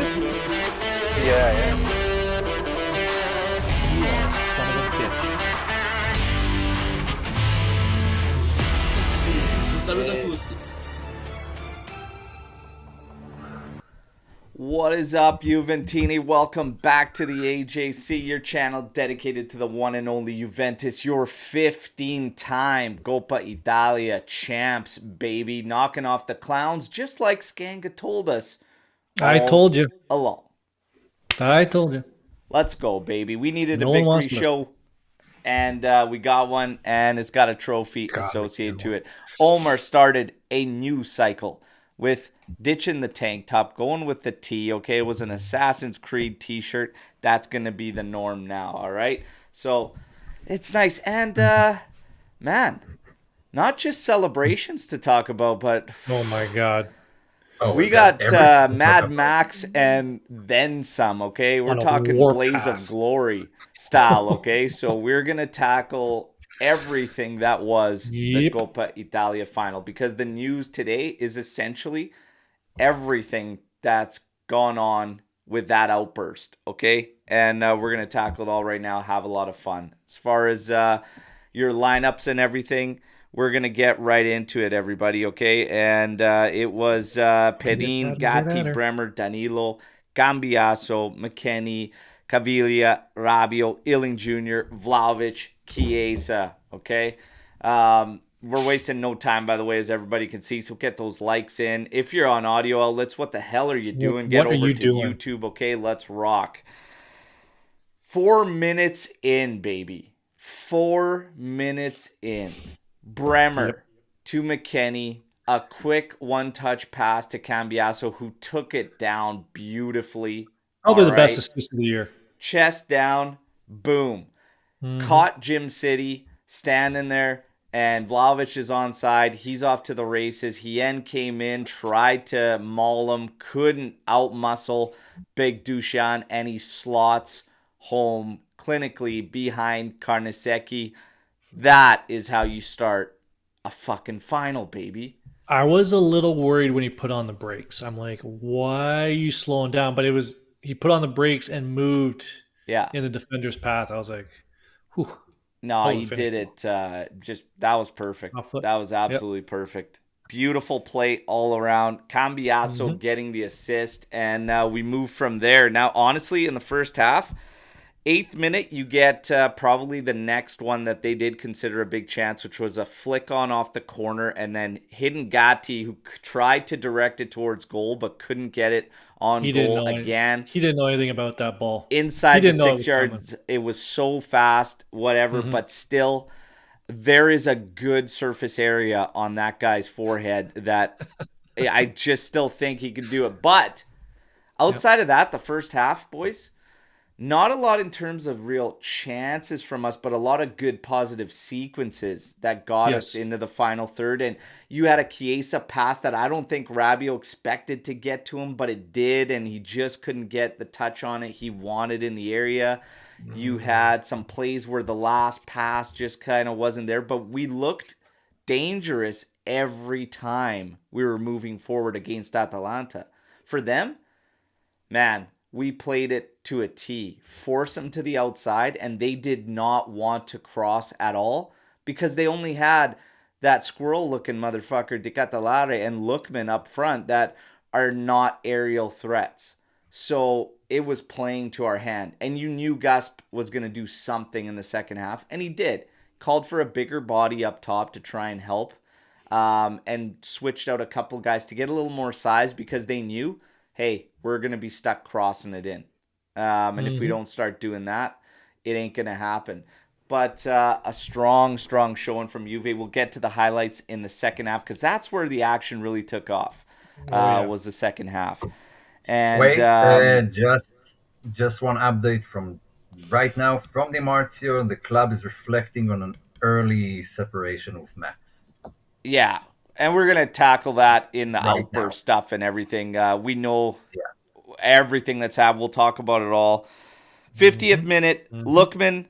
Yeah. You are a son of a bitch. Un saluto a tutti. What is up, Juventini? Welcome back to the AJC, your channel dedicated to the one and only Juventus, your 15-time Coppa Italia champs, baby. Knocking off the clowns, just like Skanga told us. I told you. Along. I told you. Let's go, baby. We needed No a one wants victory to show, and we got one, and it's got a trophy associated to it. Omer started a new cycle with ditching the tank top, going with the T, okay? It was an Assassin's Creed t-shirt. That's going to be the norm now, all right? So it's nice. And, man, not just celebrations to talk about, but Oh my God. we got Mad Max and then some, okay? We're On a talking warp Blaze path. of Glory style, okay? So we're going to tackle everything that was the Yep. Coppa Italia final, because the news today is essentially everything that's gone on with that outburst, okay? And we're going to tackle it all right now, have a lot of fun. As far as your lineups and everything, we're going to get right into it, everybody, okay? And it was Perin, Gatti, Bremer, Danilo, Cambiaso, McKennie, Caviglia, Rabiot, Illing Jr., Vlahovic, Chiesa, okay? We're wasting no time, by the way, as everybody can see, so get those likes in. If you're on audio outlets, what the hell are you doing? Get over to YouTube, okay? Let's rock. 4 minutes in, baby. 4 minutes in. Bremer to McKennie. A quick one-touch pass to Cambiaso, who took it down beautifully. Probably the best assist of the year. Chest down, boom. Caught Jim City standing there, and Vlahovic is onside. He's off to the races. Hien came in, tried to maul him, couldn't outmuscle Big Dushan, and he slots home clinically behind Carnesecchi. That is how you start a fucking final, baby. I was a little worried when he put on the brakes. I'm like, why are you slowing down? But he put on the brakes and moved in the defender's path. I was like, whew. No, he did it. That was perfect. That was absolutely perfect. Beautiful play all around. Cambiaso getting the assist, and we move from there. Now, honestly, in the first half, 8th minute, you get probably the next one that they did consider a big chance, which was a flick on off the corner, and then hidden Gatti, who tried to direct it towards goal but couldn't get it on goal again. He didn't know anything about that ball. Inside the 6 yards, it was so fast, whatever, but still, there is a good surface area on that guy's forehead that I just still think he could do it. But outside of that, the first half, boys, not a lot in terms of real chances from us, but a lot of good positive sequences that got us into the final third. And you had a Chiesa pass that I don't think Rabiot expected to get to him, but it did, and he just couldn't get the touch on it he wanted in the area. You had some plays where the last pass just kind of wasn't there, but we looked dangerous every time we were moving forward against Atalanta. For them, man, we played it to a T. Force them to the outside, and they did not want to cross at all because they only had that squirrel-looking motherfucker, De Catalare, and Lookman up front that are not aerial threats. So it was playing to our hand. And you knew Gus was going to do something in the second half, and he did. Called for a bigger body up top to try and help, and switched out a couple guys to get a little more size because they knew, hey, we're going to be stuck crossing it in. And if we don't start doing that, it ain't going to happen. But a strong showing from Juve. We'll get to the highlights in the second half because that's where the action really took off, was the second half. And wait, just one update from right now from Di Marzio. The club is reflecting on an early separation with Max. Yeah, and we're going to tackle that in the outburst stuff and everything. We know everything that's happened. We'll talk about it all. 50th minute, Lookman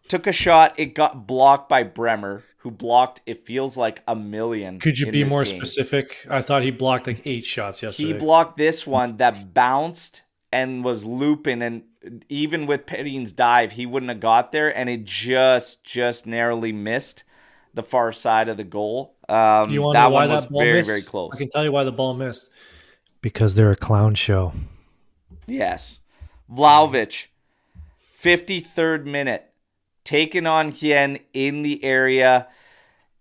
took a shot. It got blocked by Bremer, who blocked, it feels like, a million. Could you be more specific? I thought he blocked like 8 shots yesterday. He blocked this one that bounced and was looping, and even with Perrin's dive, he wouldn't have got there, and it just narrowly missed the far side of the goal. You want to know why that ball very, missed? very close. I can tell you why the ball missed. Because they're a clown show. Yes. Vlahovic, 53rd minute, taking on Hien in the area,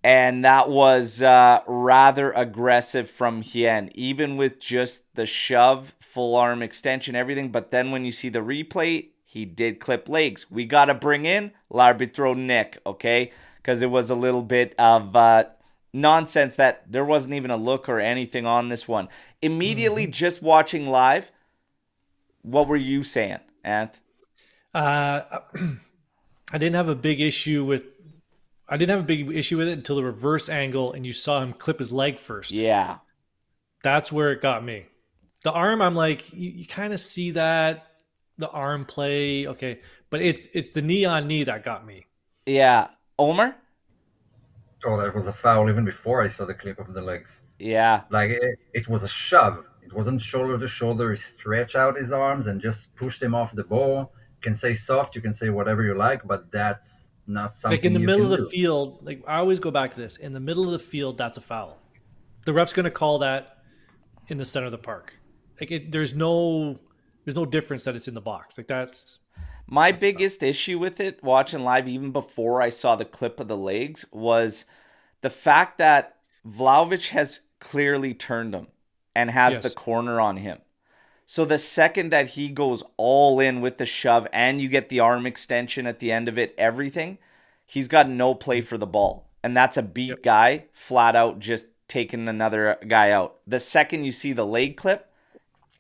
and that was rather aggressive from Hien, even with just the shove, full arm extension, everything. But then when you see the replay, he did clip legs. We got to bring in l'arbitro Nick, okay? Because it was a little bit of nonsense that there wasn't even a look or anything on this one. Immediately, just watching live, what were you saying, Anth? I didn't have a big issue with it until the reverse angle and you saw him clip his leg first. Yeah. That's where it got me. The arm, I'm like, you kind of see that, the arm play, okay. But it's the knee on knee that got me. Yeah. Omer? Oh, that was a foul even before I saw the clip of the legs. Yeah. Like, it was a shove. It wasn't shoulder to shoulder. He stretched out his arms and just pushed him off the ball. You can say soft, you can say whatever you like, but that's not something like in the you middle can of the do. field. Like I always go back to this. In the middle of the field, that's a foul. The ref's going to call that in the center of the park. Like there's no difference that it's in the box. Like that's my biggest issue with it, watching live, even before I saw the clip of the legs, was the fact that Vlahovic has clearly turned him and has the corner on him. So the second that he goes all in with the shove and you get the arm extension at the end of it, everything, he's got no play for the ball. And that's a beat guy, flat out just taking another guy out. The second you see the leg clip,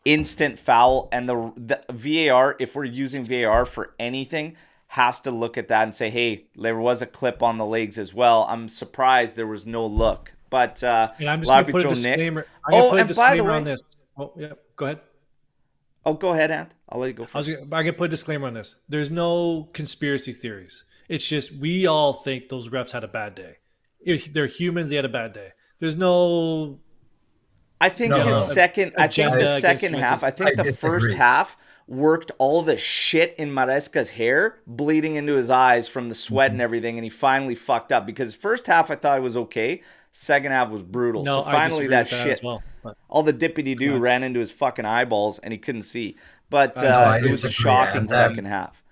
instant foul. And the VAR, if we're using VAR for anything, has to look at that and say, hey, there was a clip on the legs as well. I'm surprised there was no look. But and I'm just going to put a disclaimer. By the way, on this. Oh, yeah, go ahead. Oh, go ahead, Ant. I'll let you go first. I'm going to put a disclaimer on this. There's no conspiracy theories. It's just we all think those refs had a bad day. They're humans. They had a bad day. There's no... I think the second half, I think the first half worked all the shit in Maresca's hair, bleeding into his eyes from the sweat and everything, and he finally fucked up. Because first half I thought it was okay. Second half was brutal. No, so finally that shit, as well, all the dippity-doo ran into his fucking eyeballs and he couldn't see. But it was a shocking second half.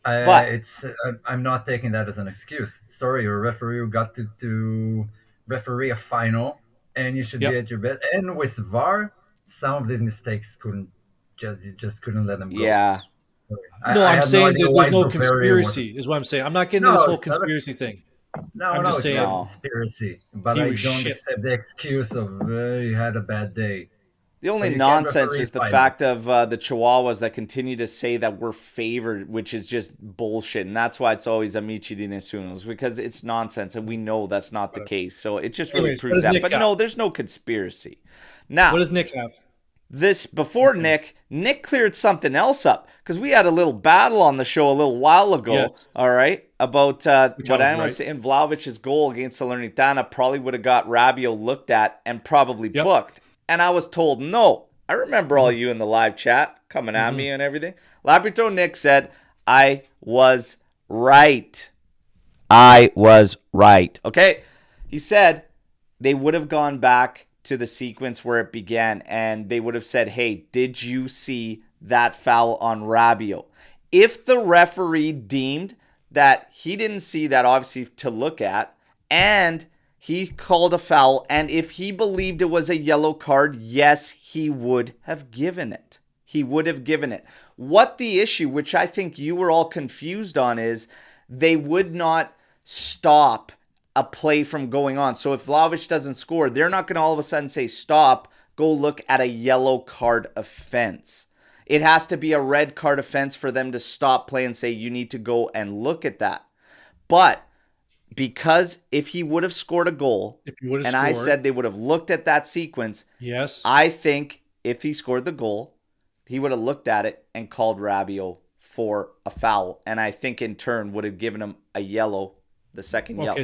I'm not taking that as an excuse. Sorry, you're a referee who got to referee a final, and you should be at your best. And with VAR, some of these mistakes you just couldn't let them go. Yeah. I'm saying that there's no conspiracy, is what I'm saying. I'm not getting into this whole conspiracy thing. It's not a conspiracy. But I don't accept the excuse of he had a bad day. The only nonsense is the fact of the Chihuahuas that continue to say that we're favored, which is just bullshit. And that's why it's always Amici di Nessuno's, because it's nonsense and we know that's not the case. So it just really proves that. But no, there's no conspiracy. Now, what does Nick have? Before Nick cleared something else up, because we had a little battle on the show a little while ago, all right, about what I was saying, Vlahovic's goal against Salernitana probably would have got Rabiot looked at and probably booked. And I was told no. I remember all you in the live chat coming at me and everything. L'arbitro Nick said, I was right. I was right. Okay? He said they would have gone back to the sequence where it began, and they would have said, hey, did you see that foul on Rabiot? If the referee deemed that he didn't see that, obviously, to look at, and he called a foul, and if he believed it was a yellow card, yes, he would have given it. He would have given it. What the issue, which I think you were all confused on, is they would not stop a play from going on. So if Vlahovic doesn't score, they're not going to all of a sudden say, stop, go look at a yellow card offense. It has to be a red card offense for them to stop play and say, you need to go and look at that. But because if he would have scored a goal, I said they would have looked at that sequence, yes, I think if he scored the goal, he would have looked at it and called Rabiot for a foul. And I think in turn would have given him a yellow, the second yellow. Okay,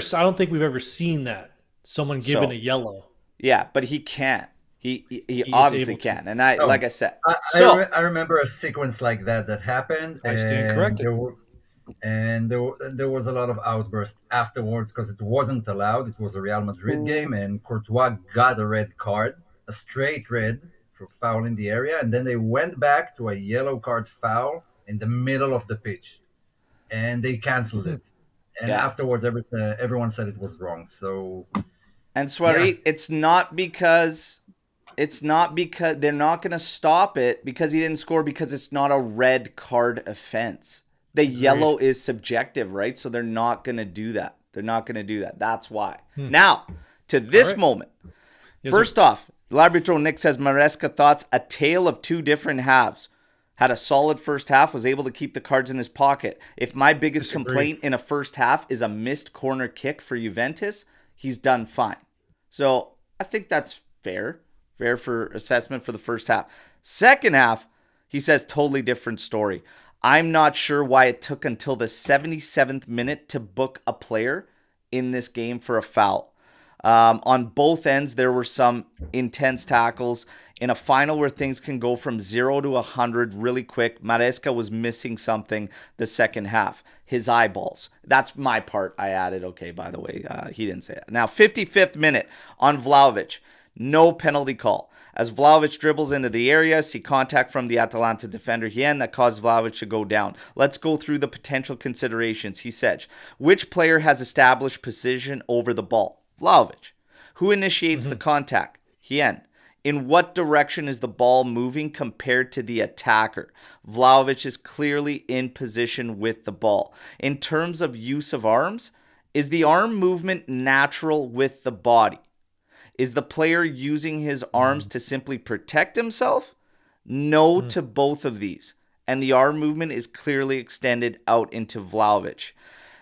so I don't think we've ever seen that. Someone given a yellow. Yeah, but he can't. He He is obviously able to. can. And No, like I said, I remember a sequence like that happened, I stand and corrected. there was a lot of outbursts afterwards because it wasn't allowed. It was a Real Madrid game, and Courtois got a red card, a straight red for foul in the area, and then they went back to a yellow card foul in the middle of the pitch, and they canceled Mhm. it. And yeah. afterwards, everyone said it was wrong. So And yeah, Soiree, it's not because they're not going to stop it because he didn't score, because it's not a red card offense. The Agreed. yellow is subjective, right? So they're not going to do that. They're not going to do that. That's why. Hmm. Now, to this All right. moment. Yes, First off, Labritro Nick says Maresca thoughts a tale of two different halves. Had a solid first half, was able to keep the cards in his pocket. If my biggest Disagree. complaint in a first half is a missed corner kick for Juventus, he's done fine. So I think that's fair. Fair for assessment for the first half. Second half, he says totally different story. I'm not sure why it took until the 77th minute to book a player in this game for a foul. On both ends, there were some intense tackles. In a final where things can go from 0 to 100 really quick, Maresca was missing something the second half. His eyeballs. That's my part I added. Okay, by the way, he didn't say that. Now, 55th minute on Vlahovic. No penalty call. As Vlahovic dribbles into the area, see contact from the Atalanta defender Hien that caused Vlahovic to go down. Let's go through the potential considerations. He said, which player has established position over the ball? Vlahovic. Who initiates the contact? Hien. In what direction is the ball moving compared to the attacker? Vlahovic is clearly in position with the ball. In terms of use of arms, is the arm movement natural with the body? Is the player using his arms to simply protect himself? No to both of these. And the arm movement is clearly extended out into Vlahovic.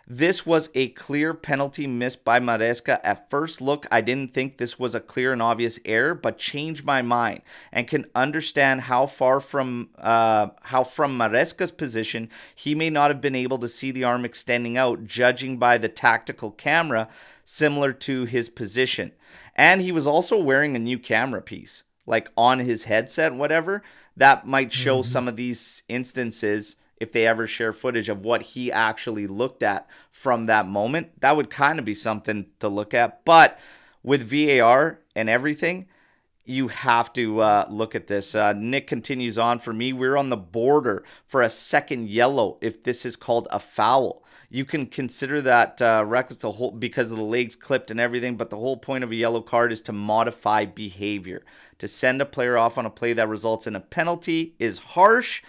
This was a clear penalty missed by Maresca. At first look, I didn't think this was a clear and obvious error, but changed my mind and can understand how from Maresca's position, he may not have been able to see the arm extending out, judging by the tactical camera similar to his position. And he was also wearing a new camera piece, like on his headset, whatever. That might show some of these instances, if they ever share footage of what he actually looked at from that moment. That would kind of be something to look at. But with VAR and everything, you have to look at this. Nick continues on. For me, we're on the border for a second yellow if this is called a foul. You can consider that reckless because of the legs clipped and everything, but the whole point of a yellow card is to modify behavior. To send a player off on a play that results in a penalty is harsh,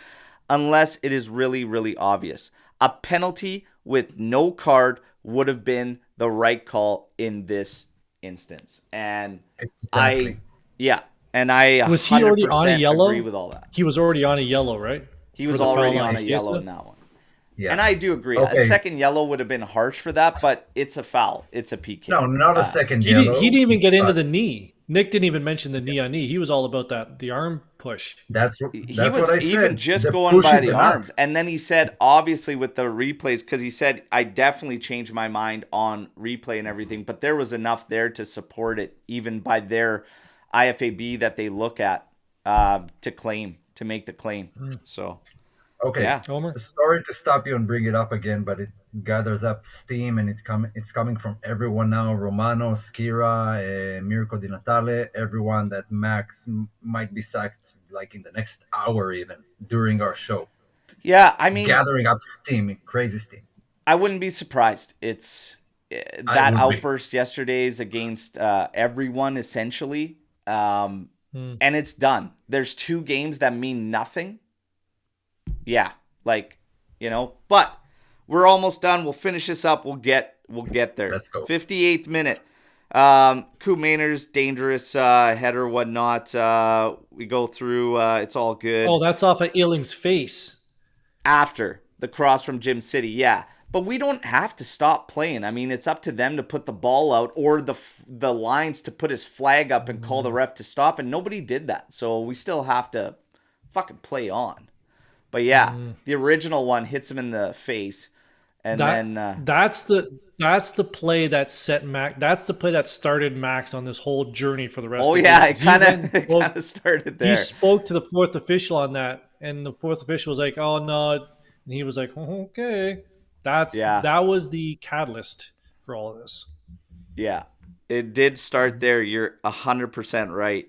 unless it is really, really obvious. A penalty with no card would have been the right call in this instance. And exactly. I Was he already on a 100% yellow? agree with all that. He was already on a yellow, right? He For was the foul already on on a yellow Chiesa? in that one. Yeah. And I do agree. Okay. A second yellow would have been harsh for that, but it's a foul. It's a PK. No, not a second He yellow. didn't even get into but the knee. Nick didn't even mention the knee on knee. He was all about the arm push. That's He what was I even said. just The going push by is the enough. arms. And then he said, obviously, with the replays, because he said, I definitely changed my mind on replay and everything, but there was enough there to support it, even by their IFAB that they look at to make the claim. So, Okay. yeah. Omer? Sorry to stop you and bring it up again, but it gathers up steam and it's coming from everyone now. Romano, Skira, Mirko Di Natale, everyone that Max might be sacked like in the next hour even during our show. Yeah, I mean, Gathering up steam, crazy steam. I wouldn't be surprised. It's that outburst yesterday's against everyone essentially, and it's done. There's 2 games that mean nothing. Yeah, but we're almost done. We'll finish this up. We'll get there. Let's go. 58th minute. Coup Maynard's dangerous header, whatnot. We go through. It's all good. Oh, that's off of Ealing's face. After the cross from Jim City, yeah. But we don't have to stop playing. I mean, it's up to them to put the ball out or the lines to put his flag up and call the ref to stop, and nobody did that. So we still have to fucking play on. But yeah, the original one hits him in the face, and then that's the That's the play that set Max. That's the play that started Max on this whole journey for the rest of the yeah, game. it kind of started there. He spoke to the fourth official on that, and the fourth official was like, "Oh no," and he was like, oh, "Okay." That was the catalyst for all of this. Yeah, it did start there. You're 100% right.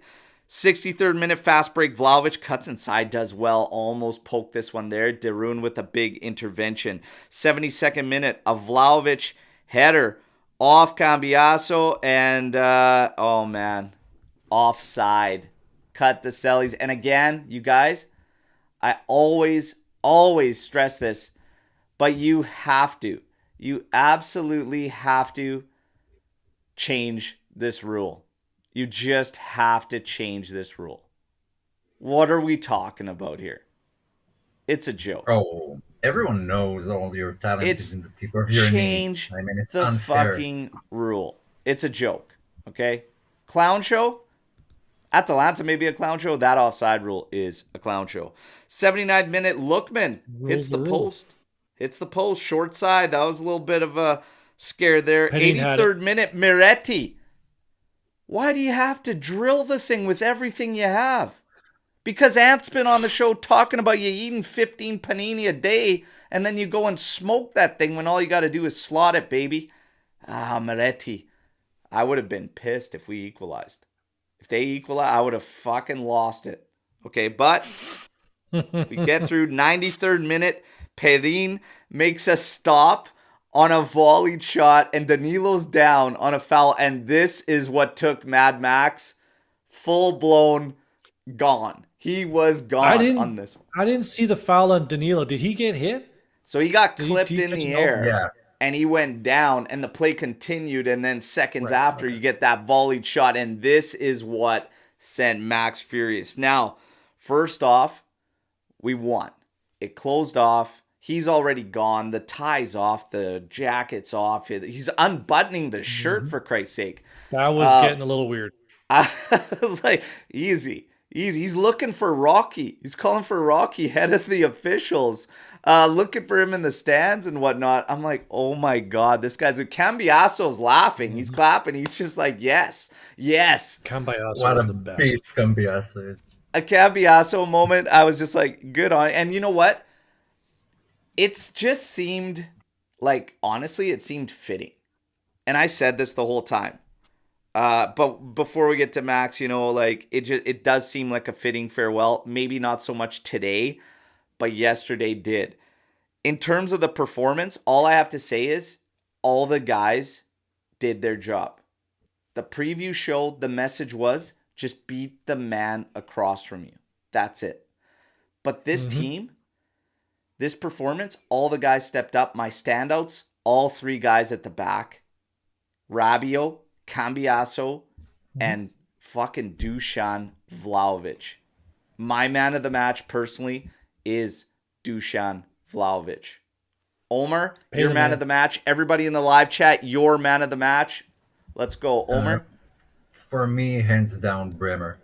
63rd minute fast break. Vlahovic cuts inside, does well. Almost poked this one there. Darun with a big intervention. 72nd minute, a Vlahovic header off Cambiaso, and oh man, offside. Cut the Sellies. And again, you guys, I always stress this, but you absolutely have to change this rule. You just have to change this rule. What are we talking about here? It's a joke. Oh, everyone knows all your talent is in the tip of your knee. Change it's the unfair. Fucking rule. It's a joke. Okay? Clown show? Atalanta may be a clown show. That offside rule is a clown show. 79th minute, Lookman hits the post. Hits the post. Short side. That was a little bit of a scare there. 83rd minute, Miretti. Why do you have to drill the thing with everything you have? Because Ant's been on the show talking about you eating 15 panini a day, and then you go and smoke that thing when all you got to do is slot it, baby. Miretti. I would have been pissed if we equalized. If they equalized, I would have fucking lost it. Okay, but we get through 93rd minute. Perin makes a stop on a volleyed shot, and Danilo's down on a foul, and this is what took Mad Max full-blown gone. He was gone on this one. I didn't see the foul on Danilo. Did he get hit? So he got clipped in the air, and he went down, and the play continued, and then seconds after, you get that volleyed shot, and this is what sent Max furious. Now, first off, we won. It closed off. He's already gone. The tie's off. The jacket's off. He's unbuttoning the shirt, for Christ's sake. That was getting a little weird. I was like, easy. He's looking for Rocky. He's calling for Rocky, head of the officials, looking for him in the stands and whatnot. I'm like, oh my God, this guy's... Cambiaso's laughing. He's clapping. He's just like, yes. Cambiaso was the best. Beast Cambiaso. A Cambiaso moment. I was just like, good on. And you know what? It's just seemed like, honestly, it seemed fitting. And I said this the whole time. But before we get to Max, like it does seem like a fitting farewell. Maybe not so much today, but yesterday did. In terms of the performance, all I have to say is all the guys did their job. The preview showed the message was just beat the man across from you. That's it. But this team, this performance, all the guys stepped up. My standouts, all three guys at the back. Rabiot, Cambiaso, and fucking Dusan Vlahovic. My man of the match, personally, is Dusan Vlahovic. Omer, your man of the match. Everybody in the live chat, your man of the match. Let's go, Omer. For me, hands down, Bremer.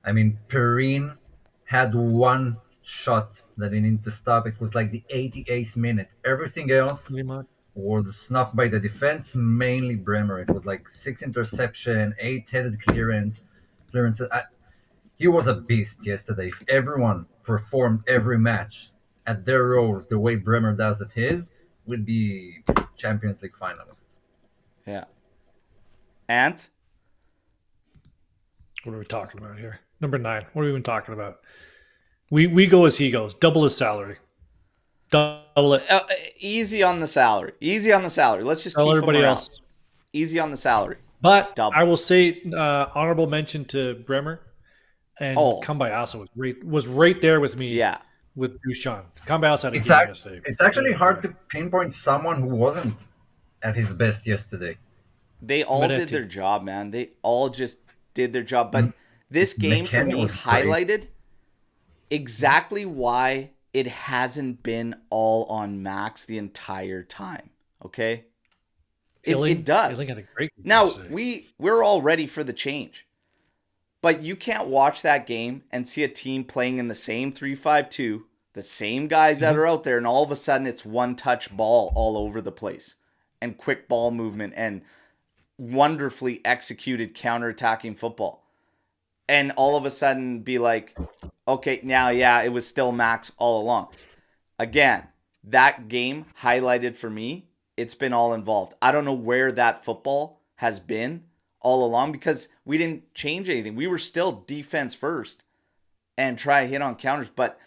I mean, Perin had one shot that he needed to stop. It was like the 88th minute. Everything else was snuffed by the defense, mainly Bremer. It was like 6 interception, 8-headed clearances. He was a beast yesterday. If everyone performed every match at their roles the way Bremer does at his, we'd be Champions League finalists. Yeah. Ant? What are we talking about here? Number 9. What are we even talking about? We go as he goes. Double his salary. Double it. Easy on the salary. Let's just keep everybody else. Easy on the salary. But double. I will say honorable mention to Bremer and Cambiaso was right there with me. Yeah. With Dusan. Cambiaso had a game yesterday. It's actually hard to pinpoint someone who wasn't at his best yesterday. They all did their job, man. They all just did their job. But this game for me highlighted exactly why it hasn't been all on Max the entire time. Okay? It does. Had a great game now, we're all ready for the change. But you can't watch that game and see a team playing in the same 3-5-2, the same guys that are out there, and all of a sudden it's one-touch ball all over the place. and quick ball movement and wonderfully executed counterattacking football. And all of a sudden be like, okay, now, yeah, it was still Max all along. Again, that game highlighted for me, it's been all involved. I don't know where that football has been all along because we didn't change anything. We were still defense first and try to hit on counters. But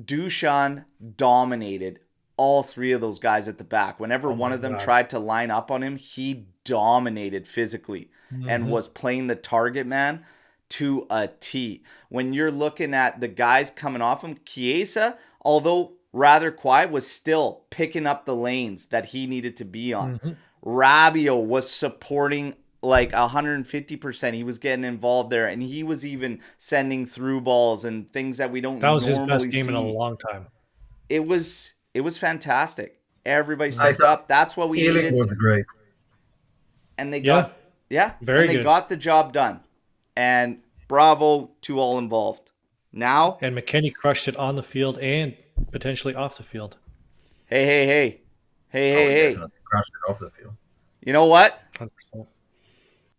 Dusan dominated all three of those guys at the back. Whenever one of them tried to line up on him, he dominated physically and was playing the target man to a T. When you're looking at the guys coming off him, Chiesa, although rather quiet, was still picking up the lanes that he needed to be on. Rabiot was supporting like 150%. He was getting involved there, and he was even sending through balls and things that we don't normally see. That was his best game in a long time. It was fantastic. Everybody stepped up. That's what we needed. Was great. And they got very good. They got the job done. And bravo to all involved. Now, and McKennie crushed it on the field and potentially off the field. Hey. Crushed it off the field. You know what? 100%.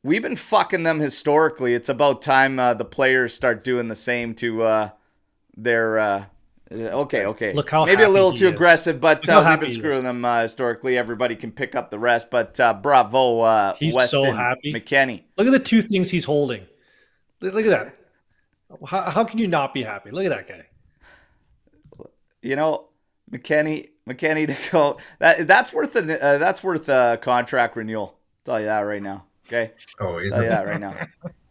We've been fucking them historically. It's about time the players start doing the same to their. Okay. Look how maybe a little too is. aggressive, but we've been screwing them historically. Everybody can pick up the rest, but bravo, he's Weston so happy. McKennie. Look at the two things he's holding. Look at that. How can you not be happy? Look at that guy. You know, McKennie to go. That's worth a contract renewal. I'll tell you that right now. Okay. Oh, I'll tell you that right now.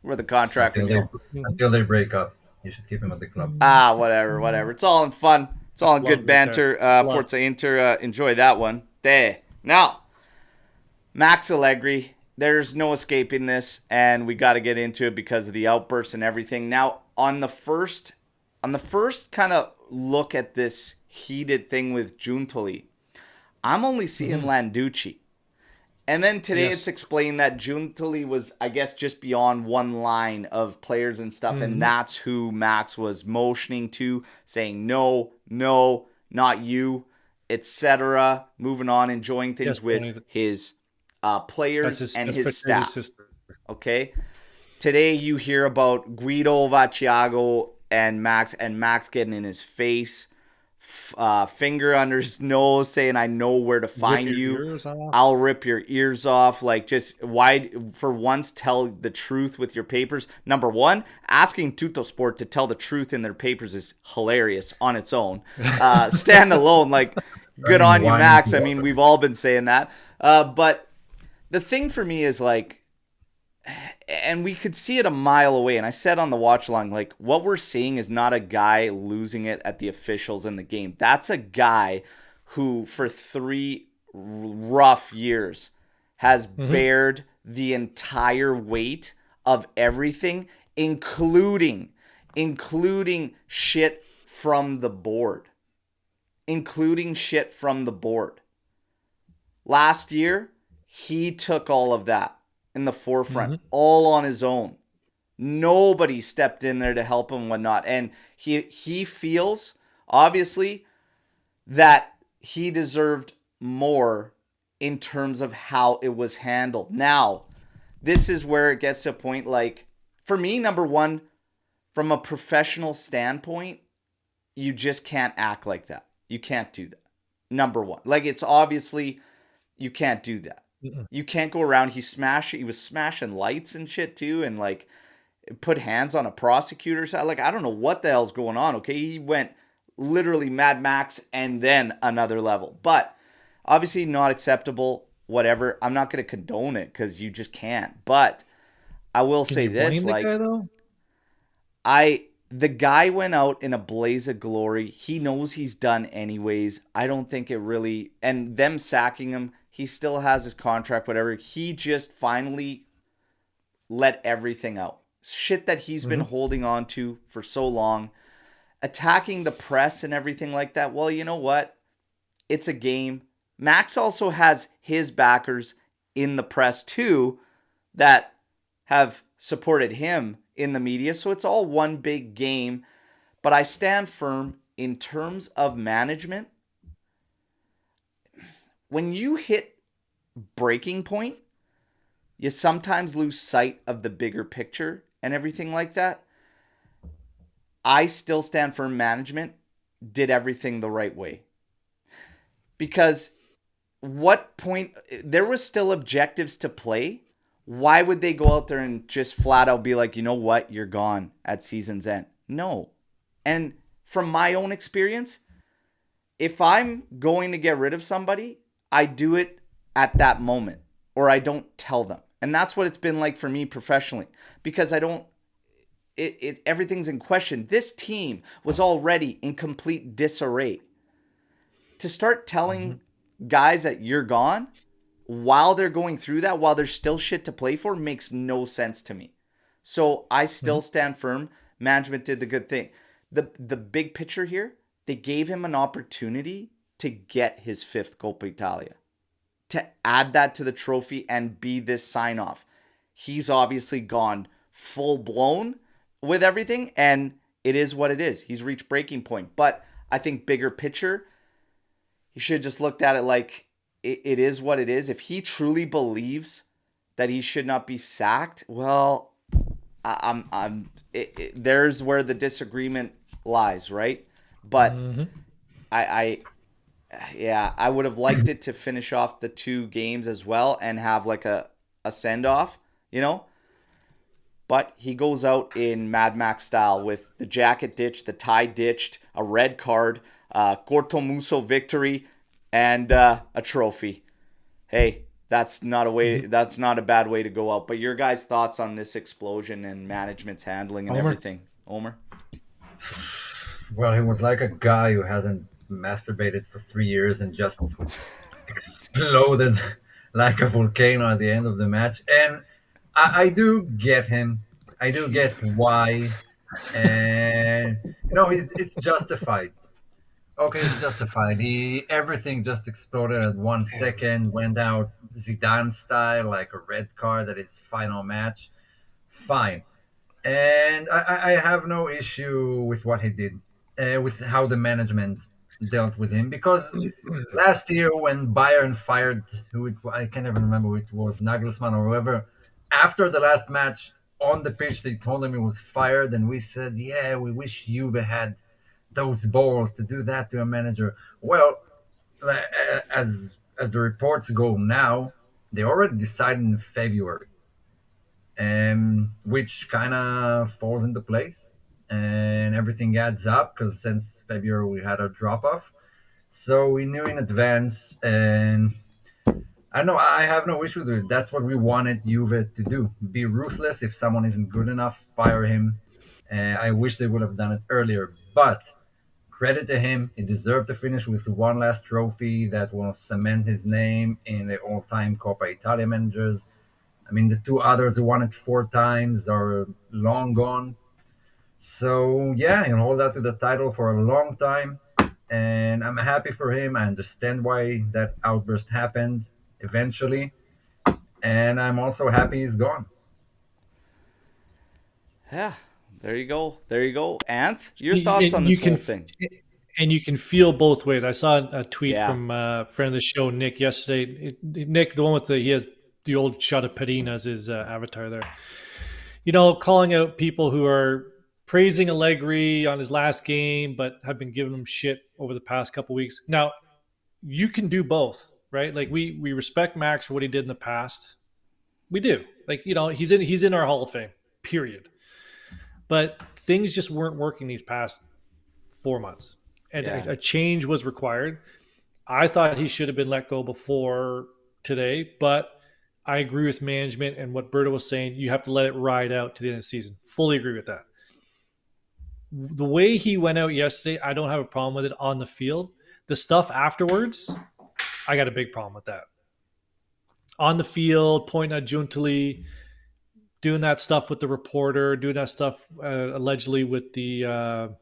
Worth a contract renewal. Until they break up, you should keep him at the club. Whatever. It's all in fun. It's all in good banter. Forza Inter, enjoy that one. There. Now, Max Allegri. There's no escaping this, and we got to get into it because of the outbursts and everything. Now, on the first kind of look at this heated thing with Giuntoli, I'm only seeing Landucci. And then today it's explained that Giuntoli was, I guess, just beyond one line of players and stuff, and that's who Max was motioning to, saying, no, not you, etc. Moving on, enjoying things with his players and his staff. Okay? Today you hear about Guido Vaciago and Max getting in his face, finger under his nose, saying, I know where to find you. I'll rip your ears off. Like, just for once, tell the truth with your papers. Number one, asking Tuttosport to tell the truth in their papers is hilarious on its own. Stand alone, like, good on you, Max. I mean, we've all been saying that. But the thing for me is, like, and we could see it a mile away. And I said on the watch along, like, what we're seeing is not a guy losing it at the officials in the game. That's a guy who, for 3 rough years, has bared the entire weight of everything, including shit from the board. Last year, he took all of that in the forefront, all on his own. Nobody stepped in there to help him and whatnot. And he feels, obviously, that he deserved more in terms of how it was handled. Now, this is where it gets to a point, like, for me, number one, from a professional standpoint, you just can't act like that. You can't do that. Number one. Like, it's obviously, you can't do that. You can't go around. He was smashing lights and shit too, and like put hands on a prosecutor. So like, I don't know what the hell's going on. Okay, he went literally Mad Max and then another level. But obviously not acceptable. Whatever. I'm not going to condone it because you just can't. But I will say this: like, the guy went out in a blaze of glory. He knows he's done anyways. I don't think it really, and them sacking him. He still has his contract, whatever. He just finally let everything out. Shit that he's been holding on to for so long. Attacking the press and everything like that. Well, you know what? It's a game. Max also has his backers in the press too that have supported him in the media. So it's all one big game. But I stand firm in terms of management. When you hit breaking point, you sometimes lose sight of the bigger picture and everything like that. I still stand for management did everything the right way. Because what point, there was still objectives to play. Why would they go out there and just flat out be like, you know what, you're gone at season's end? No. And from my own experience, if I'm going to get rid of somebody, I do it at that moment, or I don't tell them. And that's what it's been like for me professionally, because I don't, everything's in question. This team was already in complete disarray. To start telling guys that you're gone while they're going through that, while there's still shit to play for, makes no sense to me. So I still stand firm. Management did the good thing. The big picture here, they gave him an opportunity to get his 5th Coppa Italia, to add that to the trophy and be this sign-off. He's obviously gone full-blown with everything, and it is what it is. He's reached breaking point. But I think bigger picture, he should have just looked at it like it is what it is. If he truly believes that he should not be sacked, well, there's where the disagreement lies, right? But I would have liked it to finish off the 2 games as well and have like a send-off, you know? But he goes out in Mad Max style with the jacket ditched, the tie ditched, a red card, Cortomuso victory, and a trophy. Hey, that's not a bad way to go out. But your guys' thoughts on this explosion and management's handling and everything, Omer? Well, he was like a guy who hasn't masturbated for 3 years and just exploded like a volcano at the end of the match. And I do get him. I do get why. And, it's justified. Okay, it's justified. Everything just exploded at 1 second, went out Zidane style, like a red card at his final match. Fine. And I have no issue with what he did, with how the management dealt with him. Because last year when Bayern fired, I can't even remember who it was, Nagelsmann or whoever, after the last match on the pitch, they told him he was fired. And we said, yeah, we wish Juve had those balls to do that to a manager. Well, as the reports go now, they already decided in February, which kind of falls into place, and everything adds up because since February we had a drop off, so we knew in advance. And I know I have no issue with it. That's what we wanted Juve to do: be ruthless. If someone isn't good enough, fire him. I wish they would have done it earlier, but credit to him. He deserved to finish with one last trophy that will cement his name in the all-time Coppa Italia managers. I mean, the 2 others who won it 4 times are long gone. So, yeah, he'll hold out to the title for a long time. And I'm happy for him. I understand why that outburst happened eventually. And I'm also happy he's gone. Yeah. There you go. Anth, your thoughts on this whole thing? And you can feel both ways. I saw a tweet from a friend of the show, Nick, yesterday. Nick, the one with he has the old shot of Perina as his avatar there. Calling out people who are praising Allegri on his last game, but have been giving him shit over the past couple weeks. Now, you can do both, right? Like we respect Max for what he did in the past. We do. Like, he's in our Hall of Fame, period. But things just weren't working these past 4 months. And a change was required. I thought he should have been let go before today, but I agree with management and what Berto was saying. You have to let it ride out to the end of the season. Fully agree with that. The way he went out yesterday, I don't have a problem with it on the field. The stuff afterwards, I got a big problem with that. On the field, pointing at Giuntoli, doing that stuff with the reporter, doing that stuff allegedly with the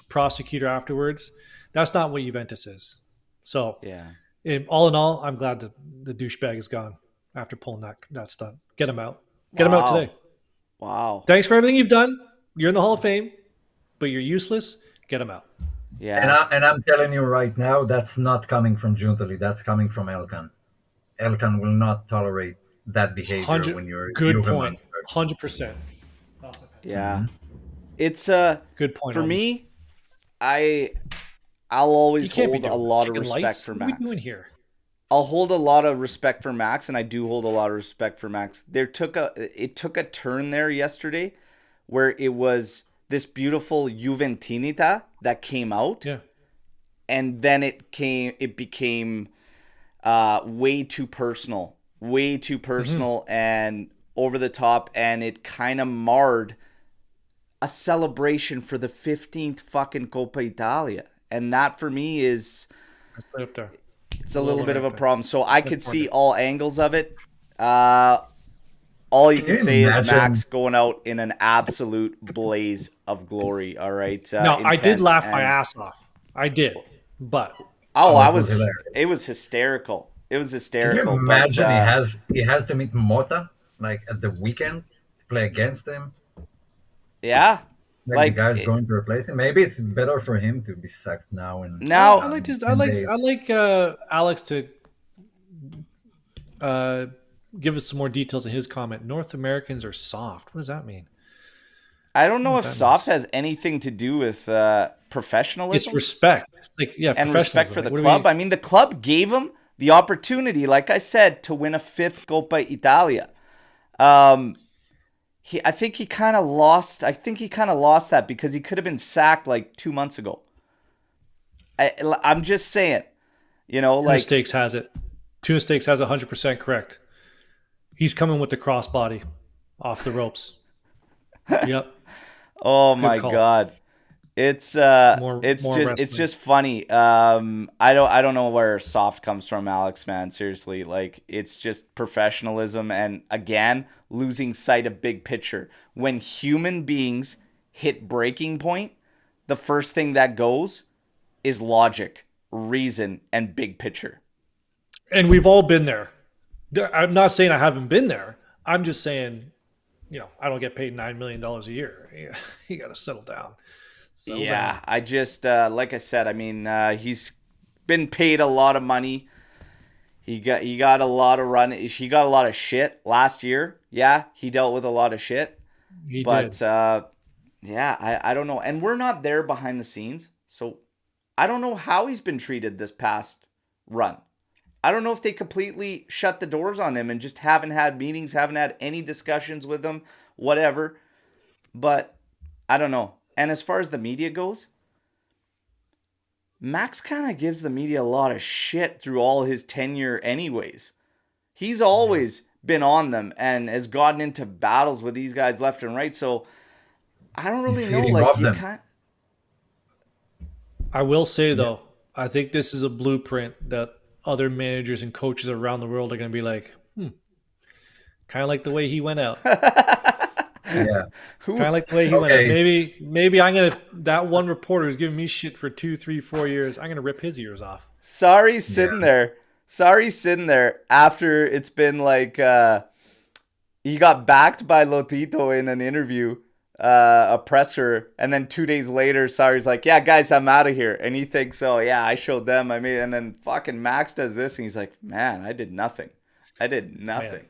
prosecutor afterwards. That's not what Juventus is. So, all in all, I'm glad that the douchebag is gone after pulling that stunt. Get him out. Get him out today. Wow. Thanks for everything you've done. You're in the Hall of Fame, but you're useless. Get him out. Yeah. And I'm telling you right now, that's not coming from Giuntoli. That's coming from Elkan. Elkan will not tolerate that behavior 100. when you're Good Juve point. monster. 100%. Yeah. Hmm. It's Good point. for Omer. me, I'll You always can't be hold a doing that. lot of Chicken respect lights. for What are we Max. doing here? I'll hold a lot of respect for Max, and I do hold a lot of respect for Max. It took a turn there yesterday where it was this beautiful Juventinita that came out, Yeah. and then it became way too personal and over the top, and it kind of marred a celebration for the 15th fucking Coppa Italia. And that for me is That's right up there. it's a little bit of a problem. So I could see important. all angles of it. All you Can can you say is imagine? Max going out in an absolute blaze of glory. All right. No, I did Intense laugh my and ass off. I did. But oh, Oh, it was hilarious. it was hysterical. It was Can you hysterical. But imagine he has to meet Mota like at the weekend to play against him? yeah, Like the like guy's going to replace him. Maybe it's better for him to be sacked now in I now, like to, 10 days. Alex to uh, give us some more details in his comment. North Americans are soft. What does that mean? I don't know What if that soft means? has anything to do with It's professionalism respect. and respect Professionalism. for the Like, what do club. we? I mean, the club gave him the opportunity, like I said, to win a fifth Coppa Italia. Um, I think he kind of lost. I think he kind of lost that because he could have been sacked like 2 months ago. I'm just saying, Two Mistakes has it. Two Mistakes has 100% correct. He's coming with the crossbody off the ropes. Yep. oh Good my call. God. It's More it's wrestling. just funny. I don't know where soft comes from, Alex, man. Seriously, like it's just professionalism and again losing sight of big picture. When human beings hit breaking point, the first thing that goes is logic, reason, and big picture. And we've all been there. I'm not saying I haven't been there. I'm just saying, I don't get paid $9 million a year. You got to settle down. Yeah, I just like I said, I mean, he's been paid a lot of money. He got a lot of run. He got a lot of shit last year. Yeah, he dealt with a lot of shit. He But did. yeah, I don't know. And we're not there behind the scenes, so I don't know how he's been treated this past run. I don't know if they completely shut the doors on him and just haven't had meetings, haven't had any discussions with him, whatever. But I don't know. And as far as the media goes, Max kind of gives the media a lot of shit through all his tenure anyways. He's always been on them and has gotten into battles with these guys left and right. So I don't really He's know. feeding Like off you them. kind I will say, though, I think this is a blueprint that other managers and coaches around the world are going to be like, kind of like the way he went out. Yeah. Kind of like the way he went out. Okay. Maybe I'm gonna. That one reporter who's giving me shit for 2, 3, 4 years. I'm gonna rip his ears off. Sorry's sitting there. Sorry's sitting there after it's been like he got backed by Lotito in an interview, a presser, and then 2 days later, Sarri's like, "Yeah, guys, I'm out of here," and he thinks, "Oh yeah, I showed them, I made," and then fucking Max does this, and he's like, "Man, I did nothing. I did nothing." Man,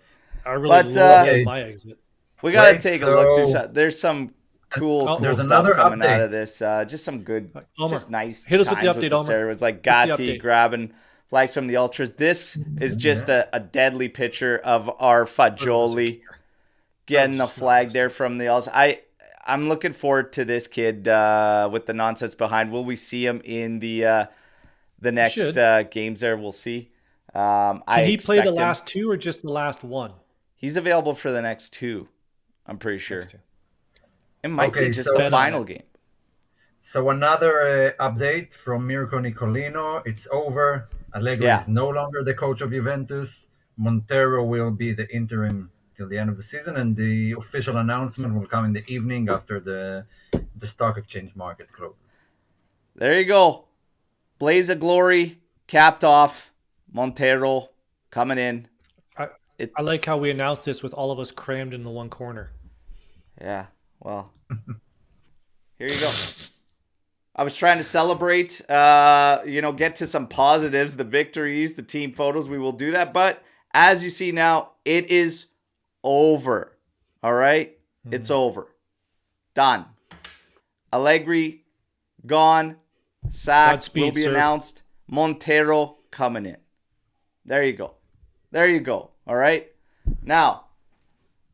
I really But love my exit. we gotta Wait, take a look through. so There's some cool there's stuff another coming out of update. this. Just some good, Omer, just nice hit us with times the update, the Omer. Sarah. It was like What's the Gatti update? grabbing flags from the ultras. This is just a deadly picture of our Fagioli getting a flag there from the ultras. I'm looking forward to this kid with the nonsense behind. Will we see him in the next games there? We'll see. Can he play the last two or just the last one? He's available for the next two. I'm pretty sure. It might be just so the final game. So another update from Mirko Nicolino. It's over. Allegri is no longer the coach of Juventus. Montero will be the interim till the end of the season, and the official announcement will come in the evening after the stock exchange market closes. There you go. Blaze of glory, capped off. Montero coming in. I like how we announced this with all of us crammed in the one corner. Yeah, well, here you go. I was trying to celebrate, get to some positives, the victories, the team photos. We will do that. But as you see now, it is over. All right? It's over. Done. Allegri, gone. Sacked. Will be announced. Montero coming in. There you go. There you go. All right? Now,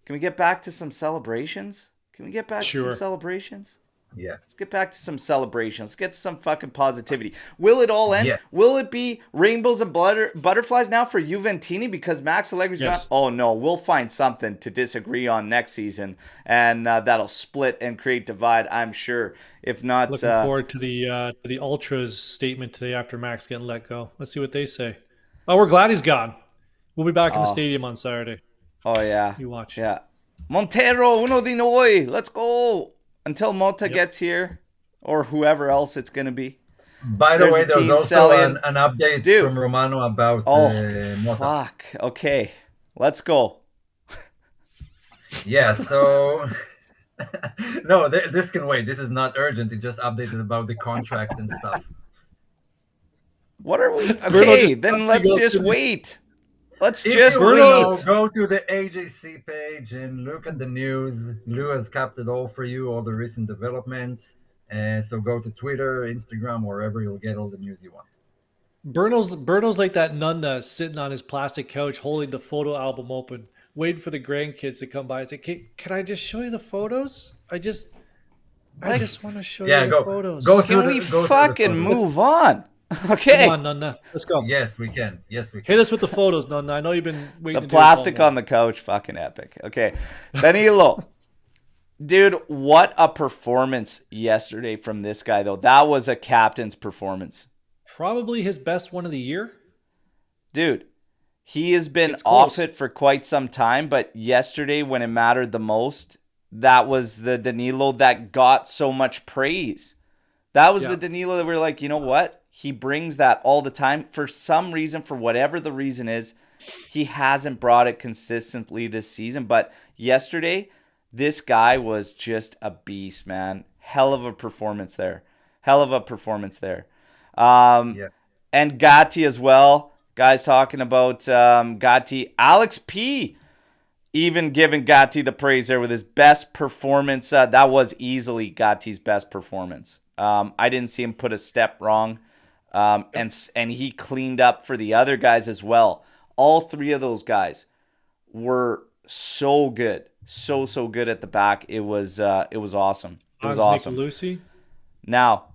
can we get back to some celebrations? Can we get back to some celebrations? Yeah. Let's get back to some celebrations. Let's get to some fucking positivity. Will it all end? Yes. Will it be rainbows and butterflies now for Juventini because Max Allegri's gone? Oh, no. We'll find something to disagree on next season, and that'll split and create divide, I'm sure. If not... Looking forward to the Ultras statement today after Max getting let go. Let's see what they say. Oh, we're glad he's gone. We'll be back in the stadium on Saturday. Oh, yeah. You watch. Yeah. Montero, uno di noi. Let's go. Until Mota gets here, or whoever else it's going to be. By the way, there's also an update from Romano about Mota. Fuck. Okay. Let's go. Yeah, so... no, this can wait. This is not urgent. It just updated about the contract and stuff. What are we... Okay, then let's just wait. Let's just wait. Go to the AJC page and look at the news. Lou has capped it all for you, all the recent developments. And so go to Twitter, Instagram, wherever you'll get all the news you want. Berno's like that nun sitting on his plastic couch holding the photo album open, waiting for the grandkids to come by and say, can I just show you the photos? I just want to show you the photos. Can we fucking move on? Okay. Come on, Nunna. Let's go. Yes, we can. Hit us with the photos, Nunna. I know you've been waiting. The plastic on the couch, fucking epic. Okay. Danilo. Dude, what a performance yesterday from this guy, though. That was a captain's performance. Probably his best one of the year. Dude, he has been off it for quite some time, but yesterday when it mattered the most, that was the Danilo that got so much praise. That was the Danilo that we were like, you know what? He brings that all the time. For some reason, for whatever the reason is, he hasn't brought it consistently this season. But yesterday, this guy was just a beast, man. Hell of a performance there. And Gatti as well. Guys talking about Gatti. Alex P. even giving Gatti the praise there with his best performance. That was easily Gatti's best performance. I didn't see him put a step wrong. And he cleaned up for the other guys as well. All three of those guys were so good. So good at the back. It was awesome. It was awesome. Now,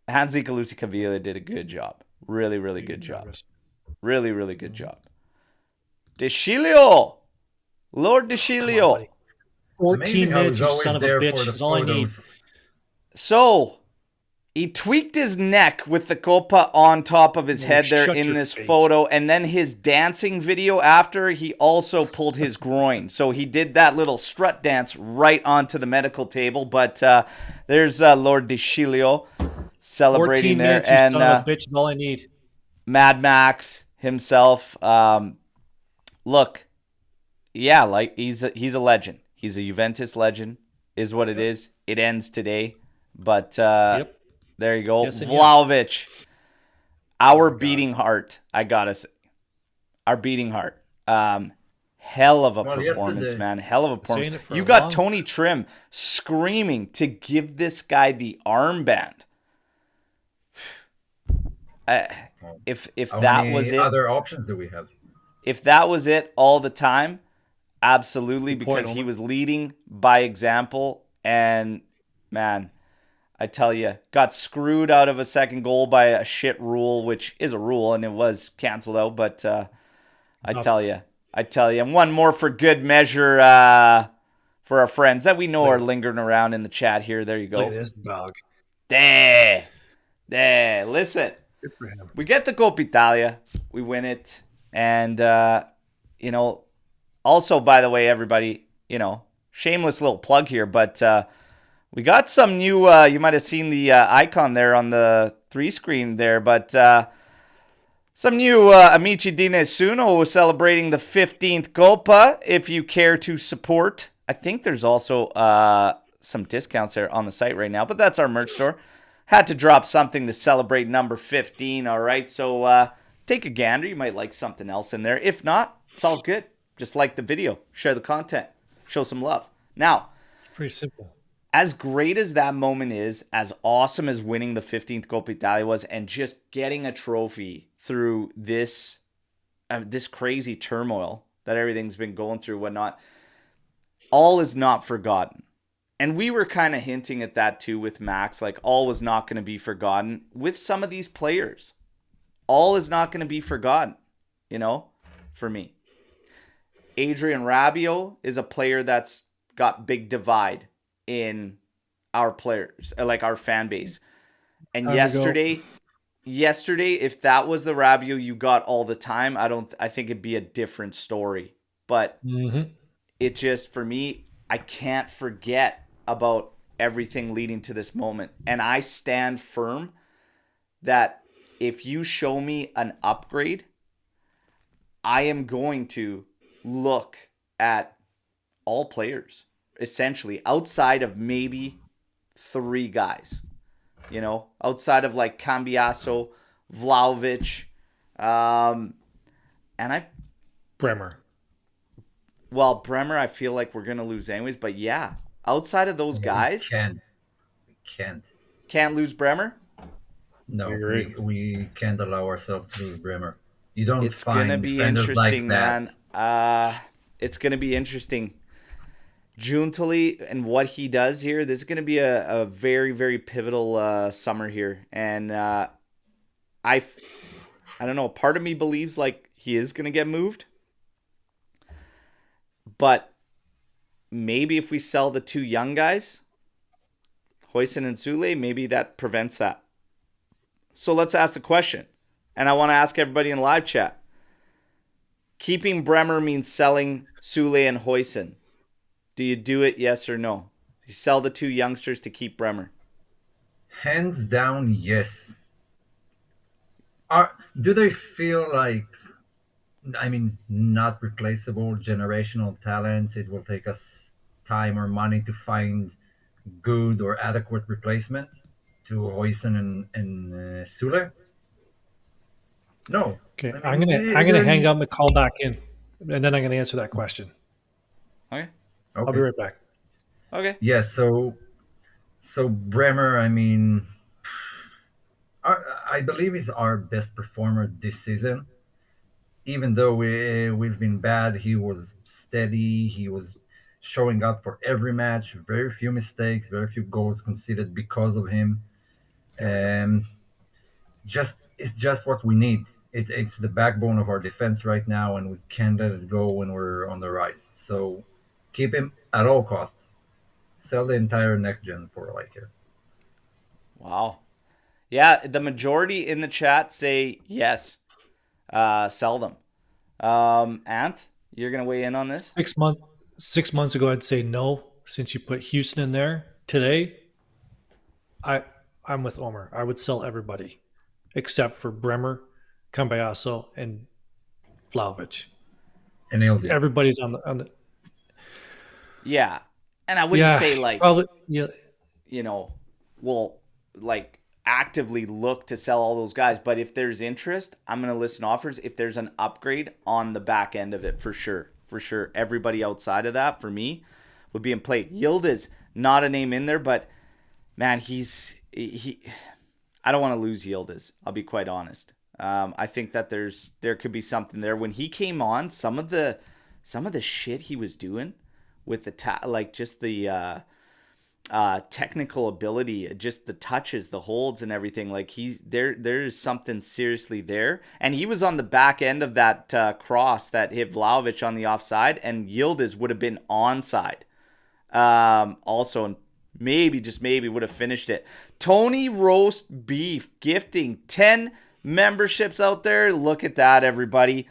Hans Nicolussi Cavilla did a good job. Really good job. Really good job. DeCilio. Lord DeCilio. 14 minutes, you son of a bitch. That's all I need. So, he tweaked his neck with the Coppa on top of his head there in this photo. And then his dancing video after, he also pulled his groin. So he did that little strut dance right onto the medical table. But there's Lord DeCilio celebrating there. And son of a bitch is all I need. Mad Max himself. Look, yeah, like he's a legend. He's a Juventus legend, is what it is. It ends today. But there you go. Yes, Vlahovic, our beating heart, I gotta say. Our beating heart. Hell of a performance, man. Hell of a performance. You got Tony Trim screaming to give this guy the armband. If that was it, other options do we have? If that was it all the time, absolutely, because he was leading by example. And man, I tell you, got screwed out of a second goal by a shit rule, which is a rule, and it was canceled out. But I tell you, and one more for good measure for our friends that we know are lingering around in the chat here. There you go. Look at this dog. There. Listen, good for him. We get the Coppa Italia, we win it, and also, by the way, everybody, shameless little plug here, but. We got some new, you might have seen the icon there on the 3 screen there, but some new Amici di Nessuno celebrating the 15th Coppa, if you care to support. I think there's also some discounts there on the site right now, but that's our merch store. Had to drop something to celebrate number 15, all right? So take a gander. You might like something else in there. If not, it's all good. Just like the video, share the content, show some love. Now, pretty simple. As great as that moment is, as awesome as winning the 15th Coppa Italia was, and just getting a trophy through this crazy turmoil that everything's been going through, whatnot, all is not forgotten. And we were kind of hinting at that too with Max, like all was not going to be forgotten with some of these players. All is not going to be forgotten, for me. Adrian Rabiot is a player that's got big divide in our players, like our fan base. And yesterday, if that was the Rabiot you got all the time, I think it'd be a different story. But it just, for me, I can't forget about everything leading to this moment. And I stand firm that if you show me an upgrade, I am going to look at all players, essentially, outside of maybe 3 guys, outside of like Cambiaso, Vlahovic, Bremer. Well, Bremer, I feel like we're going to lose anyways, but yeah, outside of those guys, can't lose Bremer. No, we can't allow ourselves to lose Bremer. You don't. It's gonna be interesting, man. It's gonna be interesting. Giuntoli and what he does here. This is gonna be a very, very pivotal summer here, and I don't know. Part of me believes like he is gonna get moved, but maybe if we sell the 2 young guys, Huijsen and Sule, maybe that prevents that. So let's ask the question. And I want to ask everybody in live chat. Keeping Bremer means selling Sule and Huijsen. Do you do it, yes or no? You sell the 2 youngsters to keep Bremer? Hands down, yes. Do they feel like, not replaceable generational talents? It will take us time or money to find good or adequate replacement to Huijsen and Sule? No. Okay, I'm gonna hang up and call back in, and then I'm gonna answer that question. Okay. I'll be right back. Okay. Yeah. So Bremer, I believe he's our best performer this season. Even though we've been bad, he was steady. He was showing up for every match. Very few mistakes. Very few goals conceded because of him. It's just what we need. It's the backbone of our defense right now, and we can't let it go when we're on the rise. So keep him at all costs. Sell the entire next gen for like it. Wow. Yeah, the majority in the chat say yes. Sell them. Anth, you're gonna weigh in on this? 6 months ago, I'd say no. Since you put Houston in there today, I'm with Omer. I would sell everybody except for Bremer, Cambiaso, and Vlahovic. And everybody's on the. Yeah, and I wouldn't say like probably, yeah. We'll like actively look to sell all those guys. But if there's interest, I'm gonna listen to offers. If there's an upgrade on the back end of it, for sure. Everybody outside of that, for me, would be in play. Yildiz, not a name in there, but man, he. I don't want to lose Yildiz. I'll be quite honest. I think that there could be something there. When he came on, some of the shit he was doing with the technical ability, just the touches, the holds, and everything. Like there is something seriously there. And he was on the back end of that cross that hit Vlahovic on the offside, and Yildiz would have been onside. Also, and maybe, just maybe, would have finished it. Tony Roast Beef gifting 10 memberships out there. Look at that, everybody.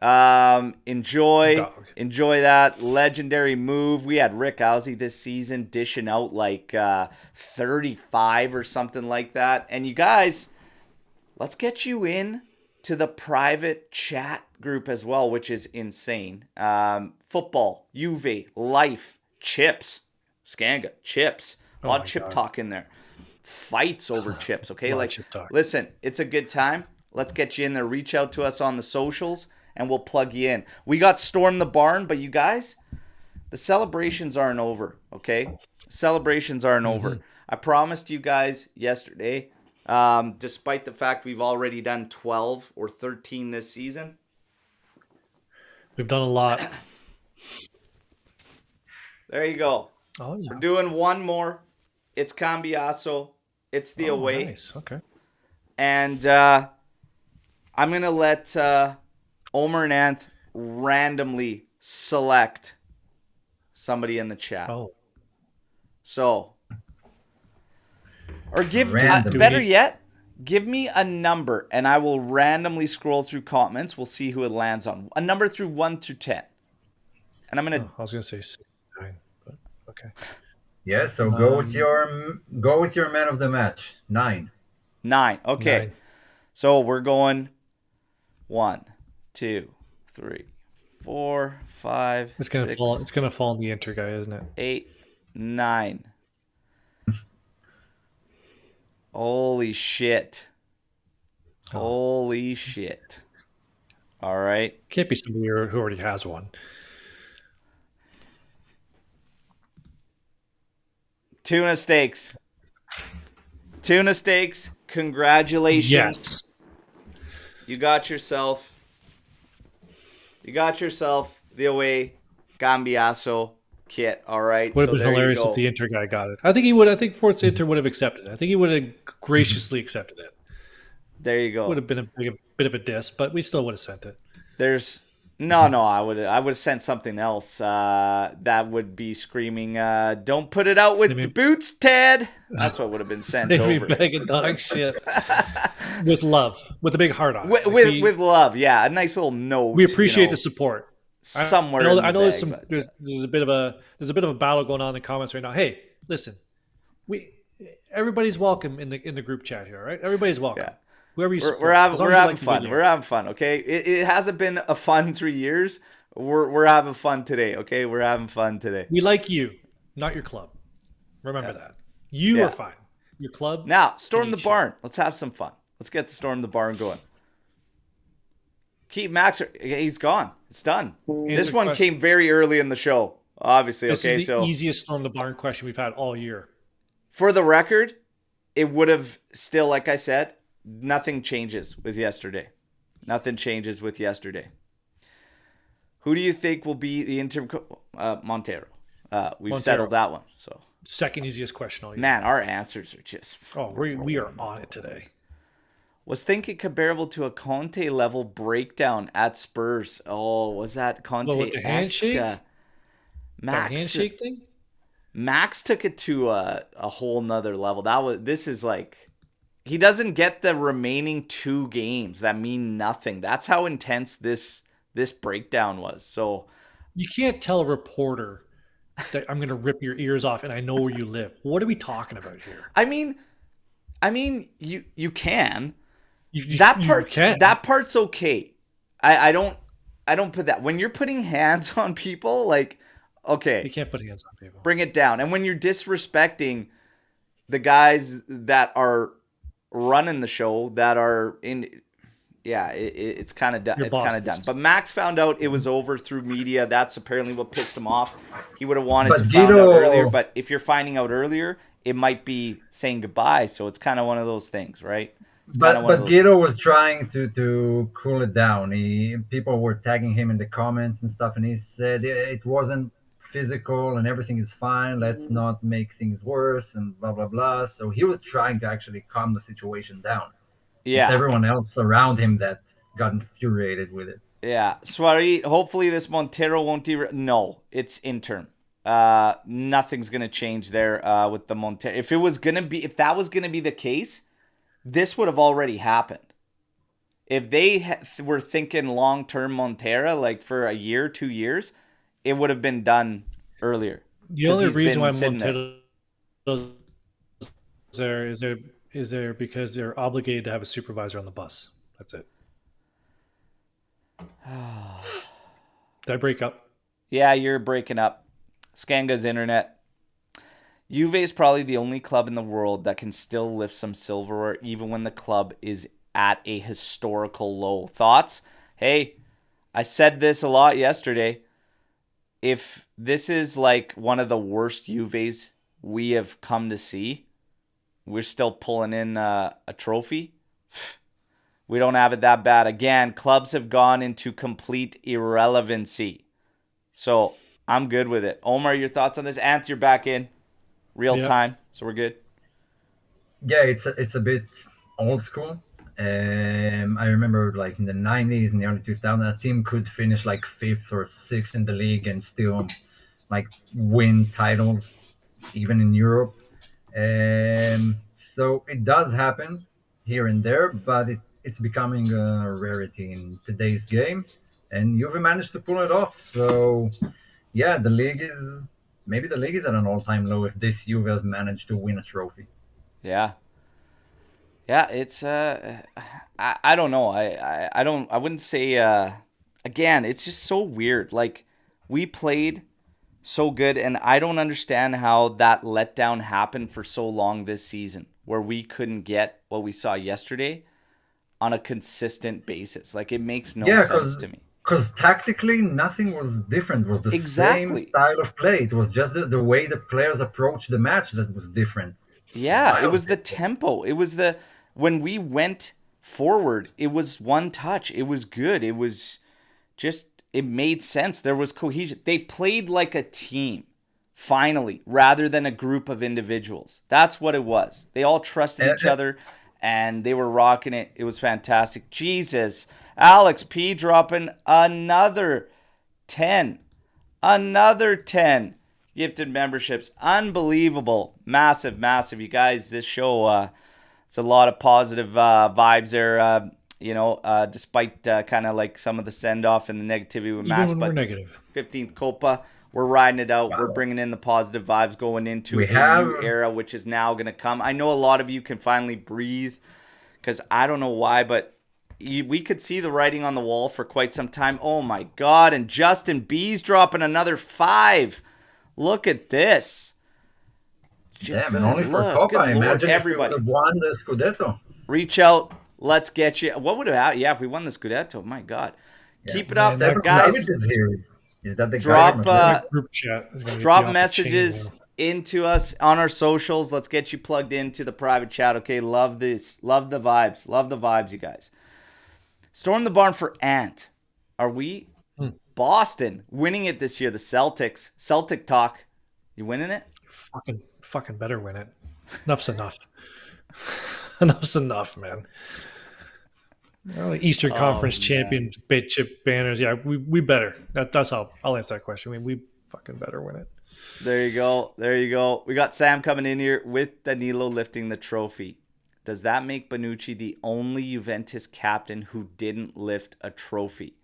Enjoy that legendary move. We had Rick Owsley this season dishing out like 35 or something like that. And you guys, let's get you in to the private chat group as well, which is insane. Football, Juve, life, chips, Skanga, chips. A lot of chip talk in there. Fights over chips, okay? Like, listen, it's a good time. Let's get you in there. Reach out to us on the socials, and we'll plug you in. We got Storm the Barn, but you guys, the celebrations aren't over, okay? Celebrations aren't over. I promised you guys yesterday, despite the fact we've already done 12 or 13 this season. We've done a lot. There you go. Oh, yeah. We're doing one more. It's Cambiasso. It's the away. Nice. Okay. And I'm going to let Omer and Ant randomly select somebody in the chat. Oh. So, or better yet, give me a number and I will randomly scroll through comments. We'll see who it lands on. A number through 1 to 10. And I'm going to... I was going to say 9, but okay. Yeah, so go with your man of the match. 9. 9. Okay. 9. So we're going 1, 2, 3, 4, 5. It's gonna 6, fall. It's gonna fall on the Inter guy, isn't it? 8, 9. Holy shit! Holy shit! All right. Can't be somebody who already has one. Tuna steaks. Tuna steaks. Congratulations. Yes. You got yourself the away Cambiasso kit. All right. Would have been hilarious if the Inter guy got it. I think he would. I think Forza Inter would have accepted it. I think he would have graciously accepted it. There you go. Would have been a bit of a diss, but we still would have sent it. There's no. I would have sent something else. That would be screaming, "Don't put it out with the boots, Ted." That's what would have been sent over. Bag of dog shit. With love, with a big heart on it. With love, yeah, a nice little note. We appreciate the support. Somewhere, I know there's a bit of a battle going on in the comments right now. Hey, listen, everybody's welcome in the group chat here, right? Everybody's welcome. Yeah. Whoever you support, we're having fun. We're having fun. Okay, it hasn't been a fun 3 years. We're having fun today. Okay, we're having fun today. We like you, not your club. Remember that. You are fine. Your club. Now, storm the barn. Let's have some fun. Let's get the storm the barn going. Keep Max. He's gone. It's done. This one came very early in the show. Obviously, this is the easiest storm the barn question we've had all year. For the record, it would have still, like I said, nothing changes with yesterday. Nothing changes with yesterday. Who do you think will be the interim Montero? We've settled that one. So second easiest question all year. Man, our answers are just... Oh, we are on it today. Was thinking comparable to a Conte level breakdown at Spurs. Oh, was that Conte? With the handshake? Max, that handshake thing? Max took it to a whole nother level. This is like... He doesn't get the remaining 2 games that mean nothing. That's how intense this breakdown was. So you can't tell a reporter that I'm going to rip your ears off and I know where you live. What are we talking about here? I mean, you can. That part's okay. I don't put that. When you're putting hands on people, like, okay, you can't put hands on people. Bring it down. And when you're disrespecting the guys that are running the show, that are in, it's kind of done. It's kind of done. But Max found out it was over through media. That's apparently what pissed him off. He would have wanted to find out earlier. But if you're finding out earlier, it might be saying goodbye. So it's kind of one of those things, right? But Guido was trying to cool it down. People were tagging him in the comments and stuff, and he said it wasn't physical and everything is fine. Let's not make things worse and blah blah blah. So he was trying to actually calm the situation down. Yeah, it's everyone else around him that got infuriated with it. Yeah, Suarez. Hopefully this Montero won't No, it's interim. Nothing's gonna change there with the Montero. If that was gonna be the case, this would have already happened. If they were thinking long-term Montero, like for a year, 2 years, it would have been done earlier. The only reason why Montero is there because they're obligated to have a supervisor on the bus. That's it. Did I break up? Yeah, you're breaking up. Skanga's internet. Juve is probably the only club in the world that can still lift some silverware even when the club is at a historical low. Thoughts? Hey, I said this a lot yesterday. If this is like one of the worst Juves we have come to see, we're still pulling in a trophy. We don't have it that bad. Again, clubs have gone into complete irrelevancy. So I'm good with it. Omer, your thoughts on this? Ant, you're back in real time, so we're good. Yeah, it's a bit old school. I remember like in the 90s and the early 2000s, a team could finish like 5th or 6th in the league and still like win titles, even in Europe. So it does happen here and there, but it's becoming a rarity in today's game, and Juve managed to pull it off. So yeah, the league is at an all-time low if this Juve has managed to win a trophy. Yeah. Yeah, it's I don't know. I wouldn't say again, it's just so weird. Like we played so good, and I don't understand how that letdown happened for so long this season, where we couldn't get what we saw yesterday on a consistent basis. Like it makes no sense to me. Because tactically, nothing was different. It was the same style of play. It was just the way the players approached the match that was different. Yeah, it was the tempo. It was when we went forward, it was one touch. It was good. It was just, it made sense. There was cohesion. They played like a team, finally, rather than a group of individuals. That's what it was. They all trusted each other, and they were rocking it. It was fantastic. Jesus. Alex P dropping another 10. Another 10 gifted memberships. Unbelievable. Massive, massive. You guys, this show, it's a lot of positive vibes there, despite kind of like some of the send-off and the negativity with Max. But we're negative. 15th Coppa, we're riding it out. Wow. We're bringing in the positive vibes going into new era, which is now going to come. I know a lot of you can finally breathe because I don't know why, but we could see the writing on the wall for quite some time. Oh, my God. And Justin B's dropping another 5. Look at this. Yeah, man, only for Coppa. Imagine everybody. If we would have won the Scudetto. Reach out. Let's get you. What would have happened? Yeah, if we won the Scudetto, my God. Yeah. Keep it up there, guys. Is that the group chat? Drop messages into us on our socials. Let's get you plugged into the private chat. Okay, love this. Love the vibes. Love the vibes, you guys. Storm the barn for Ant. Are we Boston winning it this year? The Celtics. Celtic talk. You winning it? Fucking better win it. Enough's enough. Enough's enough, man. Eastern Conference champions, bait chip banners. Yeah, we better. That's how I'll answer that question. I mean, we fucking better win it. There you go. There you go. We got Sam coming in here with Danilo lifting the trophy. Does that make Bonucci the only Juventus captain who didn't lift a trophy,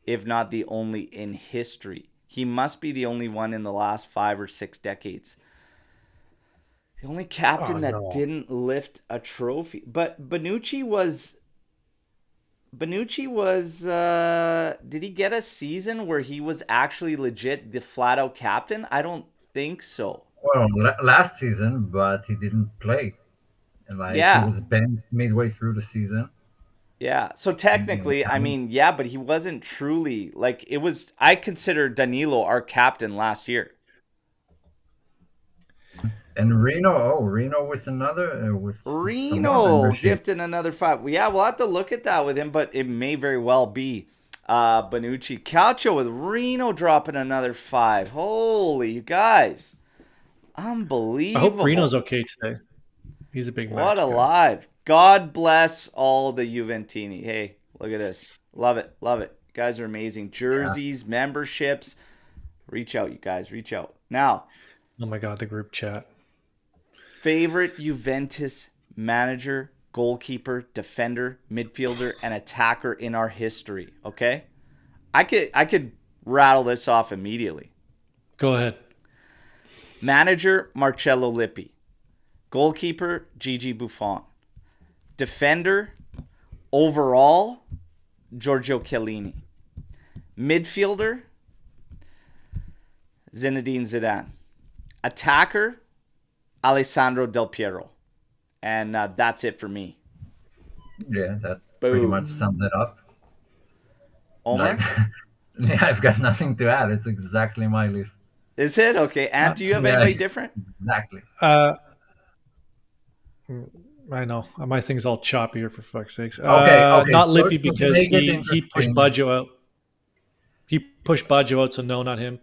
if not the only in history? He must be the only one in the last 5 or 6 decades. The only captain that didn't lift a trophy. But Bonucci was, did he get a season where he was actually legit the flat-out captain? I don't think so. Well, last season, but he didn't play. And he was benched midway through the season. Yeah, so technically, I mean, yeah, but he wasn't truly, like, it was, I consider Danilo our captain last year. And Reno with another, Reno gifting another 5. Yeah, we'll have to look at that with him, but it may very well be Bonucci. Calcio with Reno dropping another 5. Holy, you guys. Unbelievable. I hope Reno's okay today. He's a big man. What a live. God bless all the Juventini. Hey, look at this. Love it. Love it. You guys are amazing. Jerseys, memberships. Reach out, you guys. Reach out. Now. Oh, my God, the group chat. Favorite Juventus manager, goalkeeper, defender, midfielder, and attacker in our history. Okay? I could rattle this off immediately. Go ahead. Manager, Marcello Lippi. Goalkeeper, Gigi Buffon. Defender, overall, Giorgio Chiellini. Midfielder, Zinedine Zidane. Attacker, Alessandro Del Piero. And that's it for me. Yeah, that pretty much Boom. sums it up. Like, Omer? yeah, I've got nothing to add. It's exactly my list. Is it? Okay. And do you have Yeah, anybody different? exactly. Uh, I know my thing's all choppy here for fuck's sakes. Okay, okay. Not So Lippy to because make it he pushed interesting, Baggio out. He pushed Baggio out, so no, not him.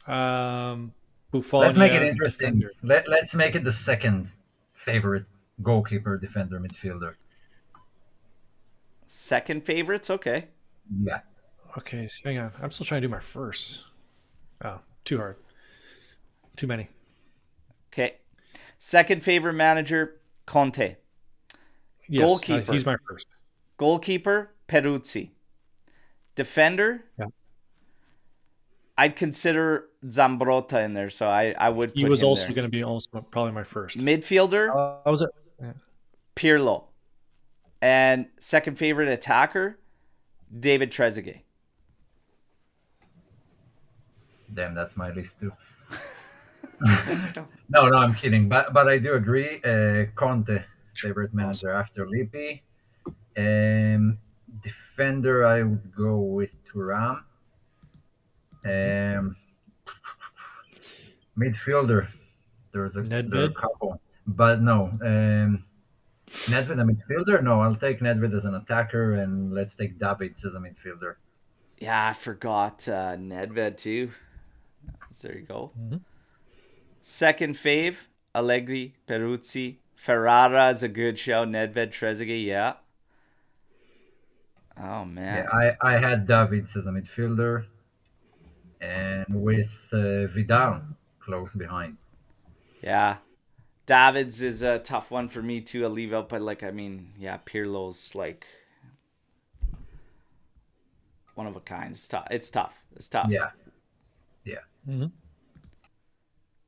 let's make it Buffon, interesting. defender. Let's make it the second favorite goalkeeper, defender, midfielder. Second favorites? Okay. Yeah. Okay, hang on. I'm still trying to do my first. Oh, too hard. Too many. Okay. Second favorite manager, Conte. Yes, Goalkeeper. he's my first. Goalkeeper, Peruzzi. Defender, Yeah. I'd consider Zambrotta in there, so I would put He was him also there. going to be also probably my first. Midfielder, I was it. Yeah. Pirlo. And second favorite attacker, David Trezeguet. Damn, that's my list too. No, I'm kidding. But I do agree. Conte, favorite manager after Lippi. Defender, I would go with Thuram. Midfielder, there are a Nedved? couple, but no. Nedved a midfielder? No, I'll take Nedved as an attacker, and let's take Davids as a midfielder. Yeah, I forgot Nedved too. So there you go. Mm-hmm. Second fave, Allegri, Peruzzi. Ferrara is a good show. Nedved, Trezeguet, yeah. Oh, man. Yeah, I had Davids as a midfielder, and with Vidal close behind. Yeah. Davids is a tough one for me too. I'll leave out, but yeah, Pirlo's like one of a kind. It's tough. It's tough. Yeah. Mm-hmm.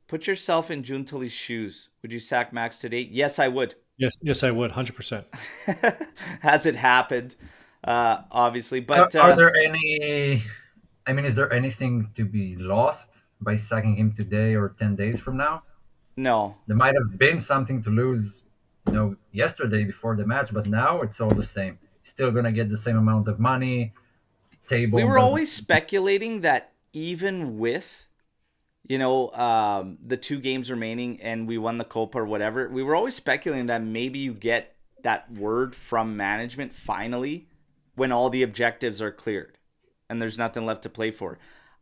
Put yourself in Giuntoli's shoes. Would you sack Max today? Yes, I would. Yes, I would, 100%. Has it happened? Obviously, but Are there any? I mean, is there anything to be lost by sacking him today or 10 days from now? No. There might have been something to lose, yesterday before the match, but now it's all the same. Still gonna get the same amount of money. Table. We were always speculating that even with, the 2 games remaining and we won the Copa or whatever, we were always speculating that maybe you get that word from management finally when all the objectives are cleared and there's nothing left to play for.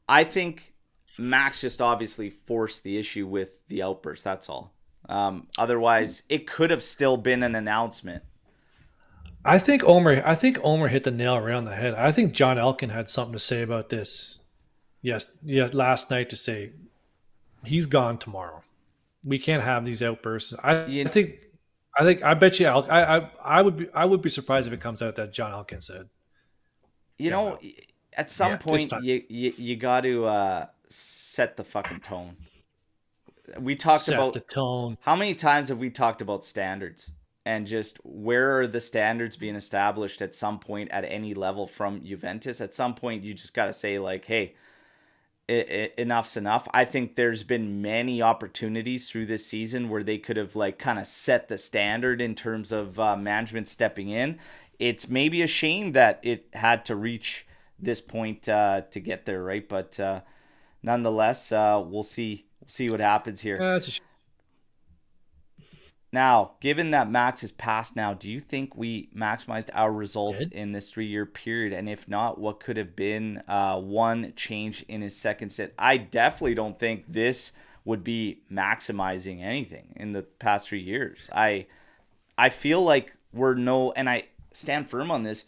I think Max just obviously forced the issue with the outburst. That's all. Otherwise, it could have still been an announcement. I think Omer hit the nail around the head. I think John Elkin had something to say about this. Last night to say he's gone tomorrow. We can't have these outbursts. I bet you I would be surprised if it comes out that John Elkin said. At some point you got to set the fucking tone. We talked about the tone. How many times have we talked about standards and just where are the standards being established at some point at any level from Juventus? At some point you just got to say like, hey, enough's enough. I think there's been many opportunities through this season where they could have like kind of set the standard in terms of management stepping in. It's maybe a shame that it had to reach this point to get there, right? But nonetheless, we'll see what happens here. Now, given that Max is passed now, do you think we maximized our results in this 3-year period? And if not, what could have been one change in his second set? I definitely don't think this would be maximizing anything in the past 3 years. I feel like and I stand firm on this.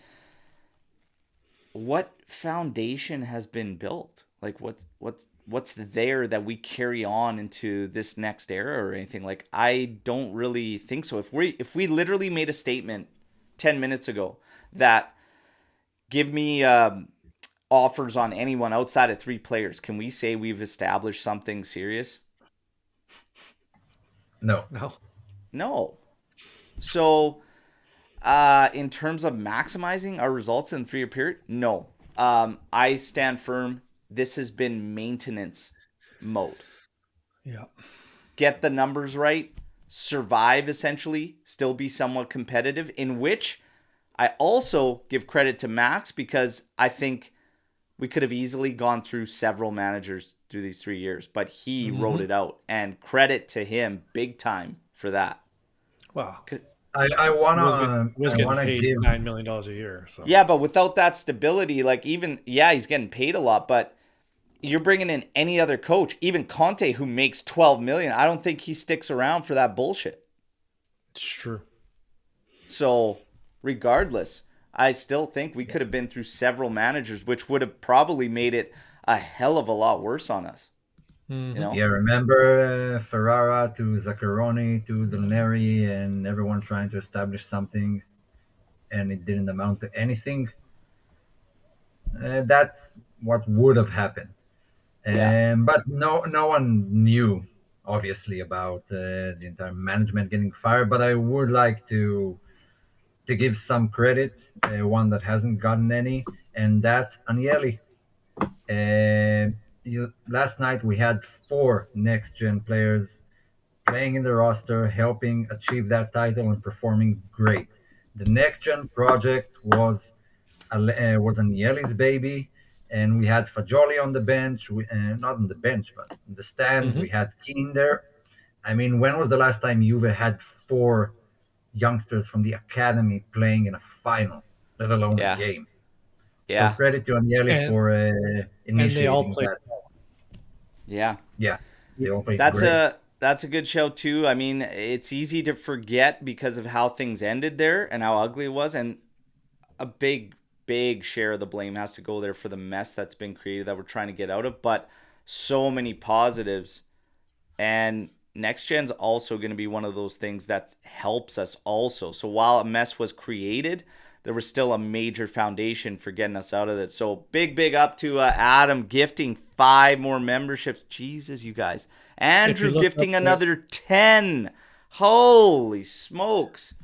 What foundation has been built? Like what's there that we carry on into this next era or anything? Like, I don't really think so. If we literally made a statement 10 minutes ago that give me offers on anyone outside of 3 players, can we say we've established something serious? No. So in terms of maximizing our results in the 3-year period, no. I stand firm. This has been maintenance mode. Yeah. Get the numbers right, survive essentially, still be somewhat competitive, in which I also give credit to Max because I think we could have easily gone through several managers through these 3 years, but he wrote it out, and credit to him big time for that. Wow. I was getting wanna paid give $9 million a year. So Yeah, but without that stability, like even, he's getting paid a lot, but you're bringing in any other coach, even Conte, who makes 12 million. I don't think he sticks around for that bullshit. it's true. So regardless, I still think we could have been through several managers, which would have probably made it a hell of a lot worse on us. Mm-hmm. You know? Yeah, remember Ferrara to Zaccaroni to Del Neri and everyone trying to establish something, and it didn't amount to anything. That's what would have happened. Yeah. But no one knew, obviously, about the entire management getting fired. But I would like to give some credit, one that hasn't gotten any, and that's Agnelli. Last night we had 4 next gen players playing in the roster, helping achieve that title and performing great. The next gen project was Agnelli's baby, and we had Fagioli on the bench. Not on the bench, but in the stands. Mm-hmm. We had Keane there. I mean, when was the last time Juve had 4 youngsters from the academy playing in a final, let alone a Yeah. game? So Yeah. credit to Agnelli for And they all initiating played. that. Yeah. Yeah, they all played That's great. a good show too. I mean, it's easy to forget because of how things ended there and how ugly it was, and a big share of the blame has to go there for the mess that's been created that we're trying to get out of, but so many positives. And next gen's also going to be one of those things that helps us also. So while a mess was created, there was still a major foundation for getting us out of it. So big up to Adam gifting 5 more memberships. Jesus, you guys. Andrew gifting another 10. Holy smokes.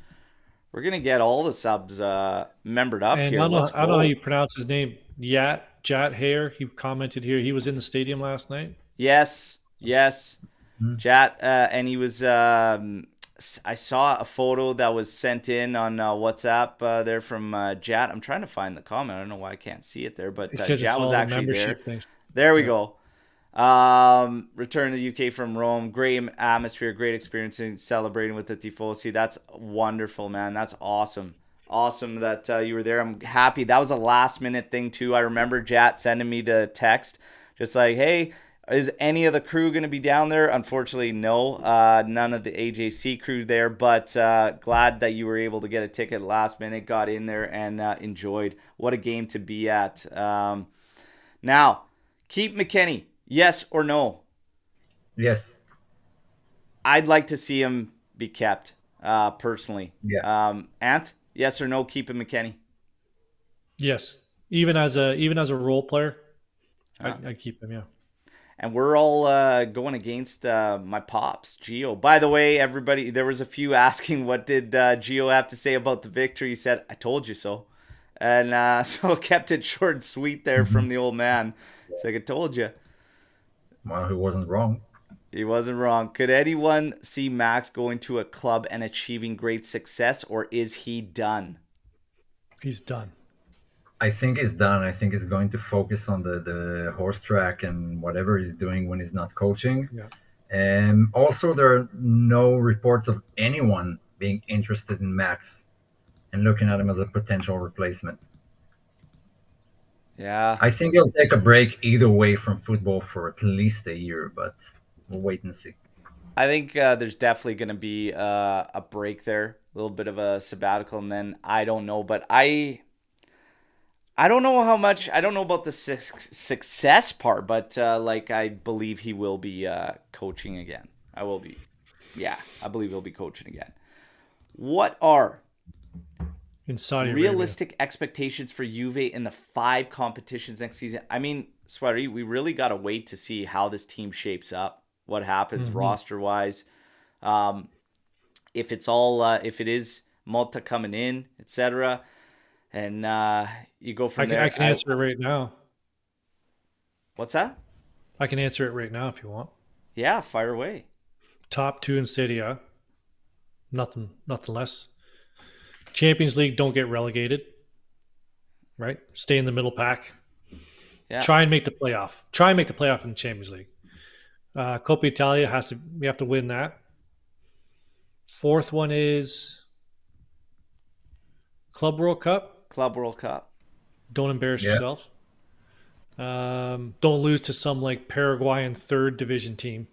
We're going to get all the subs membered up And here. I don't know how you pronounce his name. Jat Hare. He commented here. He was in the stadium last night. Yes. Jat, and he was. I saw a photo that was sent in on WhatsApp there from Jat. I'm trying to find the comment. I don't know why I can't see it there, but Jat was actually there. Things. There we go. Return to the UK from Rome. Great atmosphere, great experience in celebrating with the Tifosi. That's wonderful, man. That's awesome. Awesome that you were there. I'm happy. That was a last minute thing too. I remember Jat sending me the text just like, hey, is any of the crew going to be down there? Unfortunately, no. None of the AJC crew there, but glad that you were able to get a ticket last minute, got in there and enjoyed. What a game to be at. Now, keep McKennie. Yes or no? Yes. I'd like to see him be kept, personally. Yeah. Anth, yes or no, keeping McKennie? Yes. Even as a role player, I'd keep him, yeah. And we're all going against my pops, Gio. By the way, everybody, there was a few asking what did Gio have to say about the victory. He said, I told you so. And so kept it short and sweet there from the old man. It's like, I told you. Well, he wasn't wrong. He wasn't wrong. Could anyone see Max going to a club and achieving great success, or is he done? He's done. I think he's done. I think he's going to focus on the horse track and whatever he's doing when he's not coaching. Yeah. And also, there are no reports of anyone being interested in Max and looking at him as a potential replacement. Yeah. I think he'll take a break either way from football for at least a year, but we'll wait and see. I think there's definitely going to be a break there, a little bit of a sabbatical, and then I don't know, but I don't know how much. I don't know about the success part, but I believe he will be coaching again. I believe he'll be coaching again. What are in Saudi realistic Arabia expectations for Juve in the 5 competitions next season? I mean, Sweaty, we really got to wait to see how this team shapes up, what happens roster-wise. If it's all, if it is Malta coming in, etc., and you go from there. I can answer it right now. What's that? I can answer it right now if you want. Yeah, fire away. Top 2 in Serie A. Nothing less. Champions League, don't get relegated. Right? Stay in the middle pack. Yeah. Try and make the playoff. Try and make the playoff in the Champions League. Coppa Italia we have to win that. Fourth one is Club World Cup. Club World Cup. Don't embarrass yourself. Don't lose to some like Paraguayan third division team.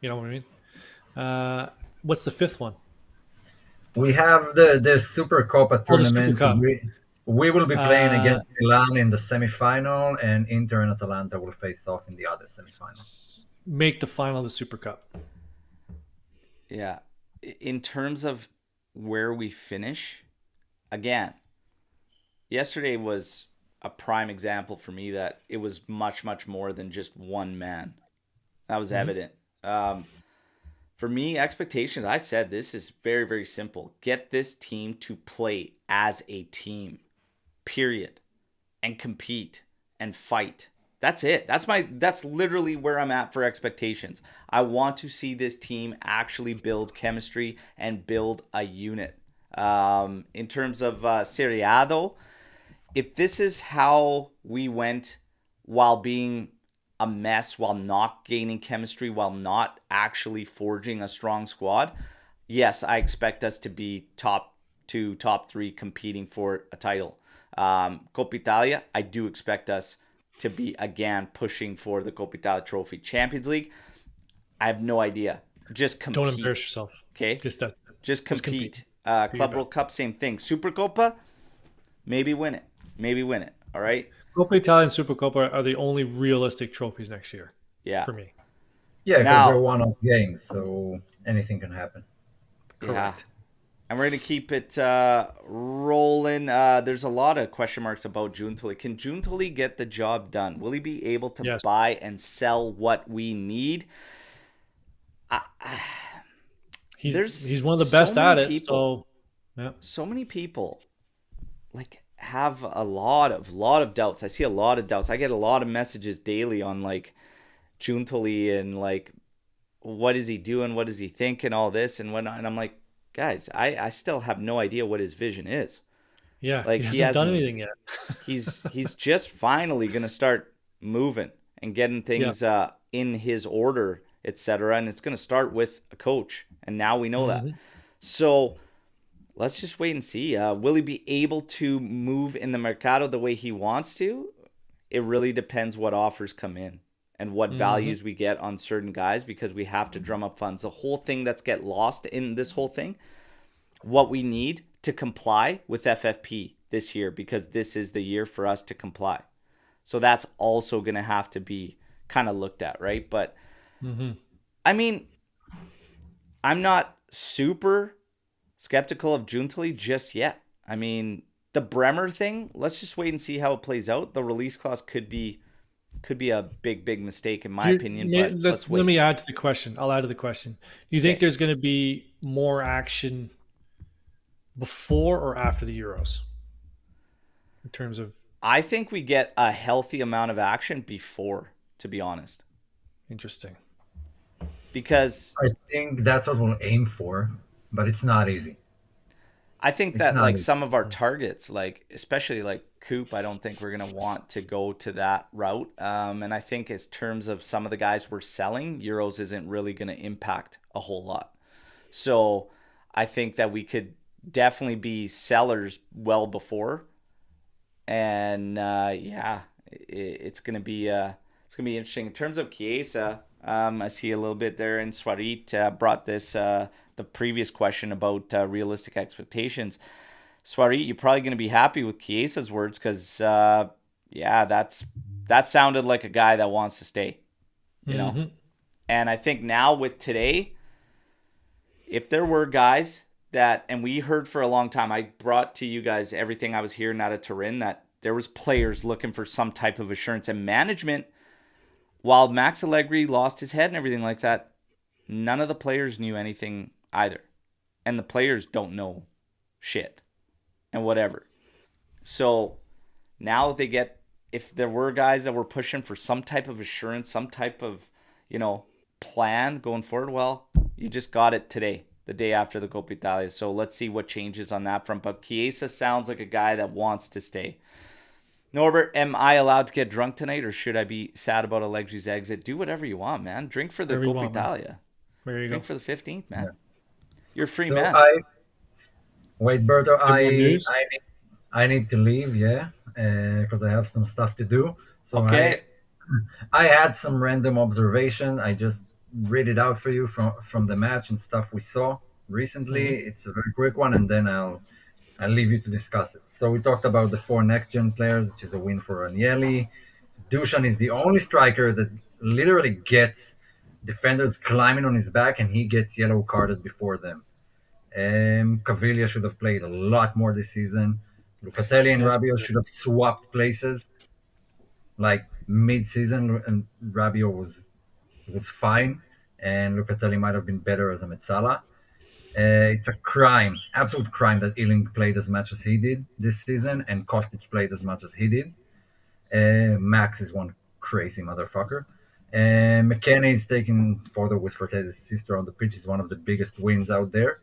You know what I mean? What's the fifth one? We have the Super Coppa tournament. We will be playing against Milan in the semifinal, and Inter and Atalanta will face off in the other semifinal. Make the final of the Super Cup. Yeah. In terms of where we finish, again, yesterday was a prime example for me that it was much, much more than just one man. That was evident. For me, expectations, I said this is very, very simple. Get this team to play as a team, period, and compete and fight. That's it. That's literally where I'm at for expectations. I want to see this team actually build chemistry and build a unit. In terms of Serie A, though, if this is how we went while being a mess, while not gaining chemistry, while not actually forging a strong squad, yes, I expect us to be top 2, top 3 competing for a title. Coppa Italia, I do expect us to be, again, pushing for the Coppa Italia trophy. Champions League, I have no idea. Just compete. Don't embarrass yourself. Okay? Just compete. Club World Cup, same thing. Super Coppa, maybe win it. All right? Coppa Italia and Super Coppa are the only realistic trophies next year. Yeah. For me. Yeah, because they're one-off games, so anything can happen. Correct. Yeah. And we're going to keep it rolling. There's a lot of question marks about Giuntoli. Can Giuntoli get the job done? Will he be able to buy and sell what we need? He's one of the best at it. So many people like have a lot of doubts. I see a lot of doubts. I get a lot of messages daily on like Giuntoli and like, what is he doing? What is he thinking? All this and whatnot. And I'm like, guys, I still have no idea what his vision is. Yeah, like he hasn't done anything yet. he's just finally gonna start moving and getting things in his order, etc. And it's gonna start with a coach, and now we know that. So let's just wait and see. Will he be able to move in the mercado the way he wants to? It really depends what offers come in and what values we get on certain guys, because we have to drum up funds. The whole thing that's get lost in this whole thing, what we need to comply with FFP this year, because this is the year for us to comply. So that's also going to have to be kind of looked at, right? But I mean, I'm not super skeptical of Giuntoli just yet. I mean, the Bremer thing, let's just wait and see how it plays out. The release clause could be a big mistake in my opinion, but let's wait. Let me add to the question. I'll add to the question. Do you think there's going to be more action before or after the Euros? In terms of... I think we get a healthy amount of action before, to be honest. Interesting. Because... I think that's what we'll aim for, but it's not easy. I think that like some of our targets, like especially like Coop, I don't think we're going to want to go to that route. And I think in terms of some of the guys we're selling, Euros isn't really going to impact a whole lot. So I think that we could definitely be sellers well before. And it's going to be interesting. In terms of Chiesa, I see a little bit there, and Swarit brought this the previous question about realistic expectations. Swarit, you're probably going to be happy with Chiesa's words, because that sounded like a guy that wants to stay, you know. And I think now with today, if there were guys that, and we heard for a long time, I brought to you guys everything I was hearing out of Turin, that there was players looking for some type of assurance, and management, while Max Allegri lost his head and everything like that, none of the players knew anything either. And the players don't know shit and whatever. So now they get, if there were guys that were pushing for some type of assurance, some type of, plan going forward, well, you just got it today. the day after the Coppa Italia. So let's see what changes on that front. But Chiesa sounds like a guy that wants to stay. Norbert, am I allowed to get drunk tonight, or should I be sad about Allegri's exit? Do whatever you want, man. Drink for the Coppa Italia. There you Drink go. for the 15th, man. Yeah. You're a free so man. Wait, Berto, I need to leave, yeah, because I have some stuff to do. So okay. I had some random observation. I just read it out for you from the match and stuff we saw recently. It's a very quick one, and then I'll leave you to discuss it. So we talked about the 4 next-gen players, which is a win for Agnelli. Dusan is the only striker that literally gets defenders climbing on his back, and he gets yellow carded before them. Caviglia should have played a lot more this season. Lucatelli and Rabiot should have swapped places, like mid-season, and Rabiot was fine, and Lucatelli might have been better as a Mezzala. It's a crime, absolute crime, that Ealing played as much as he did this season, and Kostic played as much as he did. Max is one crazy motherfucker. McKennie is taking photo with Fortese's sister on the pitch. Is one of the biggest wins out there.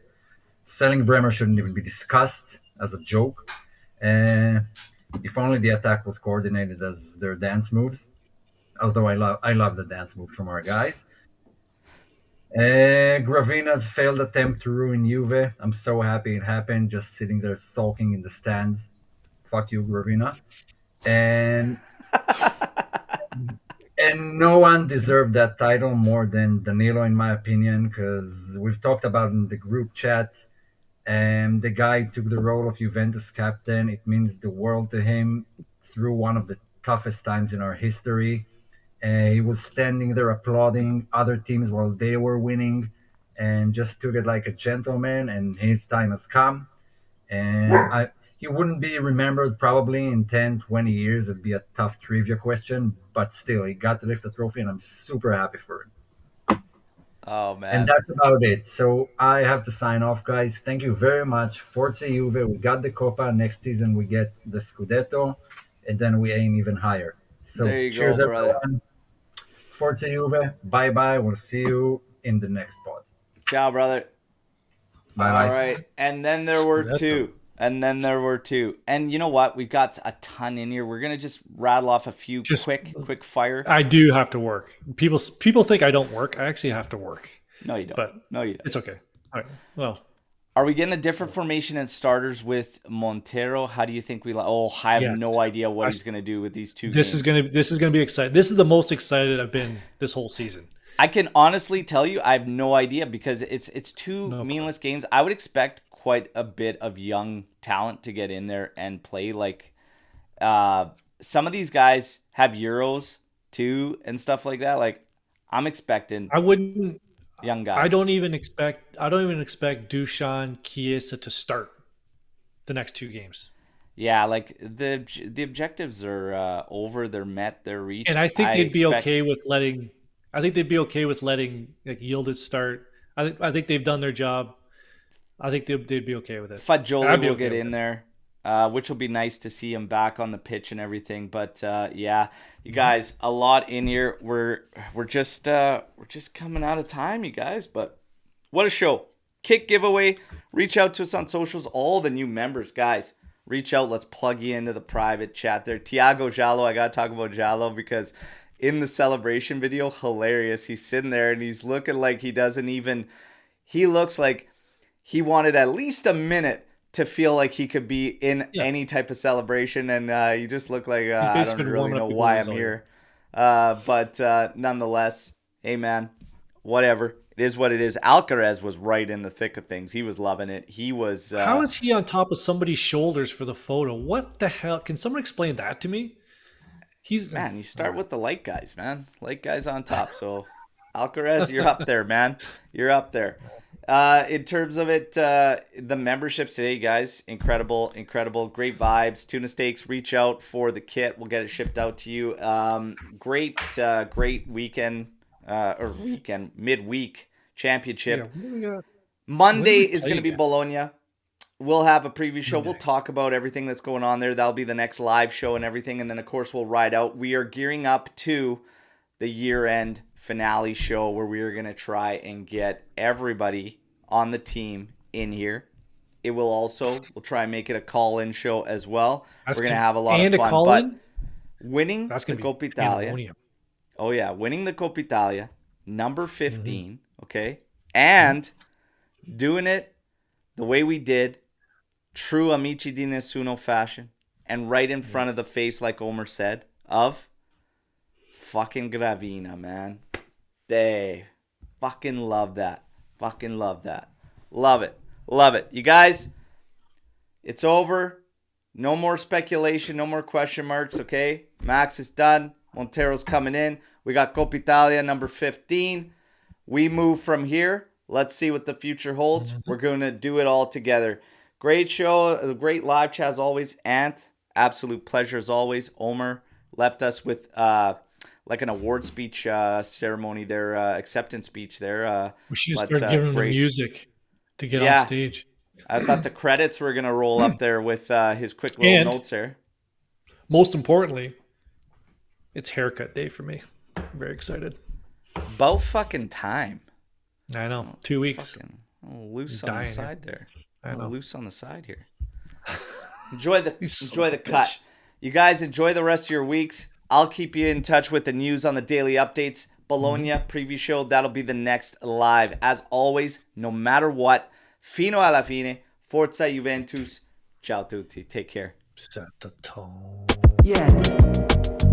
Selling Bremer shouldn't even be discussed as a joke. If only the attack was coordinated as their dance moves. Although I love the dance moves from our guys. Gravina's failed attempt to ruin Juve. I'm so happy it happened. Just sitting there sulking in the stands. Fuck you, Gravina. And no one deserved that title more than Danilo, in my opinion, because we've talked about in the group chat. And the guy took the role of Juventus captain. It means the world to him through one of the toughest times in our history. He was standing there applauding other teams while they were winning, and just took it like a gentleman, and his time has come. And he wouldn't be remembered probably in 10, 20 years. It'd be a tough trivia question, but still, he got to lift the trophy, and I'm super happy for him. Oh, man. And that's about it. So I have to sign off, guys. Thank you very much. Forza Juve. We got the Coppa. Next season, we get the Scudetto, and then we aim even higher. So there you cheers, go, brother. Everyone. Forza Juve. Bye-bye. We'll see you in the next pod. Ciao, brother. Bye-bye. All right. And then there were two. And you know what? We've got a ton in here. We're going to just rattle off a few quick fire. I do have to work. People think I don't work. I actually have to work. No, you don't. But no, you don't. It's okay. All right. Well, are we getting a different formation and starters with Montero? How do you think we? I have no idea what he's going to do with these two. This is going to be exciting. This is the most excited I've been this whole season. I can honestly tell you, I have no idea, because it's two meaningless games. I would expect quite a bit of young talent to get in there and play. Like some of these guys have Euros too and stuff like that. Like I'm expecting. I wouldn't. Young guys. I don't even expect Dusan, Chiesa to start the next 2 games. Yeah, like the objectives are over. They're met. They're reached. And I think they'd be okay with letting. I think they'd be okay with letting like Yildiz start. I think they've done their job. I think they'd be okay with it. Fagioli will get in there, which will be nice to see him back on the pitch and everything. But yeah, you guys, a lot in here. We're just coming out of time, you guys. But what a show! Kick giveaway. Reach out to us on socials. All the new members, guys. Reach out. Let's plug you into the private chat there. Tiago Giallo. I gotta talk about Giallo because in the celebration video, hilarious. He's sitting there and he's looking like he doesn't even. He looks like he wanted at least a minute to feel like he could be in any type of celebration, and you just look like I don't really know why I'm here. But nonetheless, hey man, whatever. It is what it is. Alcaraz was right in the thick of things. He was loving it. He was. How is he on top of somebody's shoulders for the photo? What the hell? Can someone explain that to me? Man, you start with the light guys, man. Light guys on top. So Alcaraz, you're up there, man. You're up there. In terms of it, the memberships today, guys, incredible, great vibes. Tuna Steaks, reach out for the kit. We'll get it shipped out to you. Great weekend, midweek championship. Yeah, Monday is going to be Bologna. We'll have a preview show. We'll talk about everything that's going on there. That'll be the next live show and everything. And then, of course, we'll ride out. We are gearing up to the year-end finale show where we are going to try and get everybody on the team in here. It will also, we'll try and make it a call-in show as well. We're going to have a lot of fun. But winning the Coppa Italia. Oh, yeah. Winning the Coppa Italia, number 15, okay? And doing it the way we did, true Amici di Nessuno fashion, and right in front of the face, like Omer said, of fucking Gravina, man. They fucking love that. Fucking love that. Love it. Love it. You guys, it's over. No more speculation. No more question marks, okay? Max is done. Montero's coming in. We got Coppa Italia number 15. We move from here. Let's see what the future holds. We're going to do it all together. Great show. Great live chat as always. Ant, absolute pleasure as always. Omer left us with like an award speech ceremony there, acceptance speech there. We should start giving them the music to get on stage. I thought the credits were going to roll up there with his quick little notes there. Most importantly, it's haircut day for me. I'm very excited. About fucking time. I know. 2 weeks. Loose on the side there. I know. Loose on the side here. Enjoy the cut. You guys enjoy the rest of your weeks. I'll keep you in touch with the news on the daily updates. Bologna preview show. That'll be the next live. As always, no matter what, fino alla fine, forza Juventus. Ciao tutti. Take care. Set the tone. Yeah.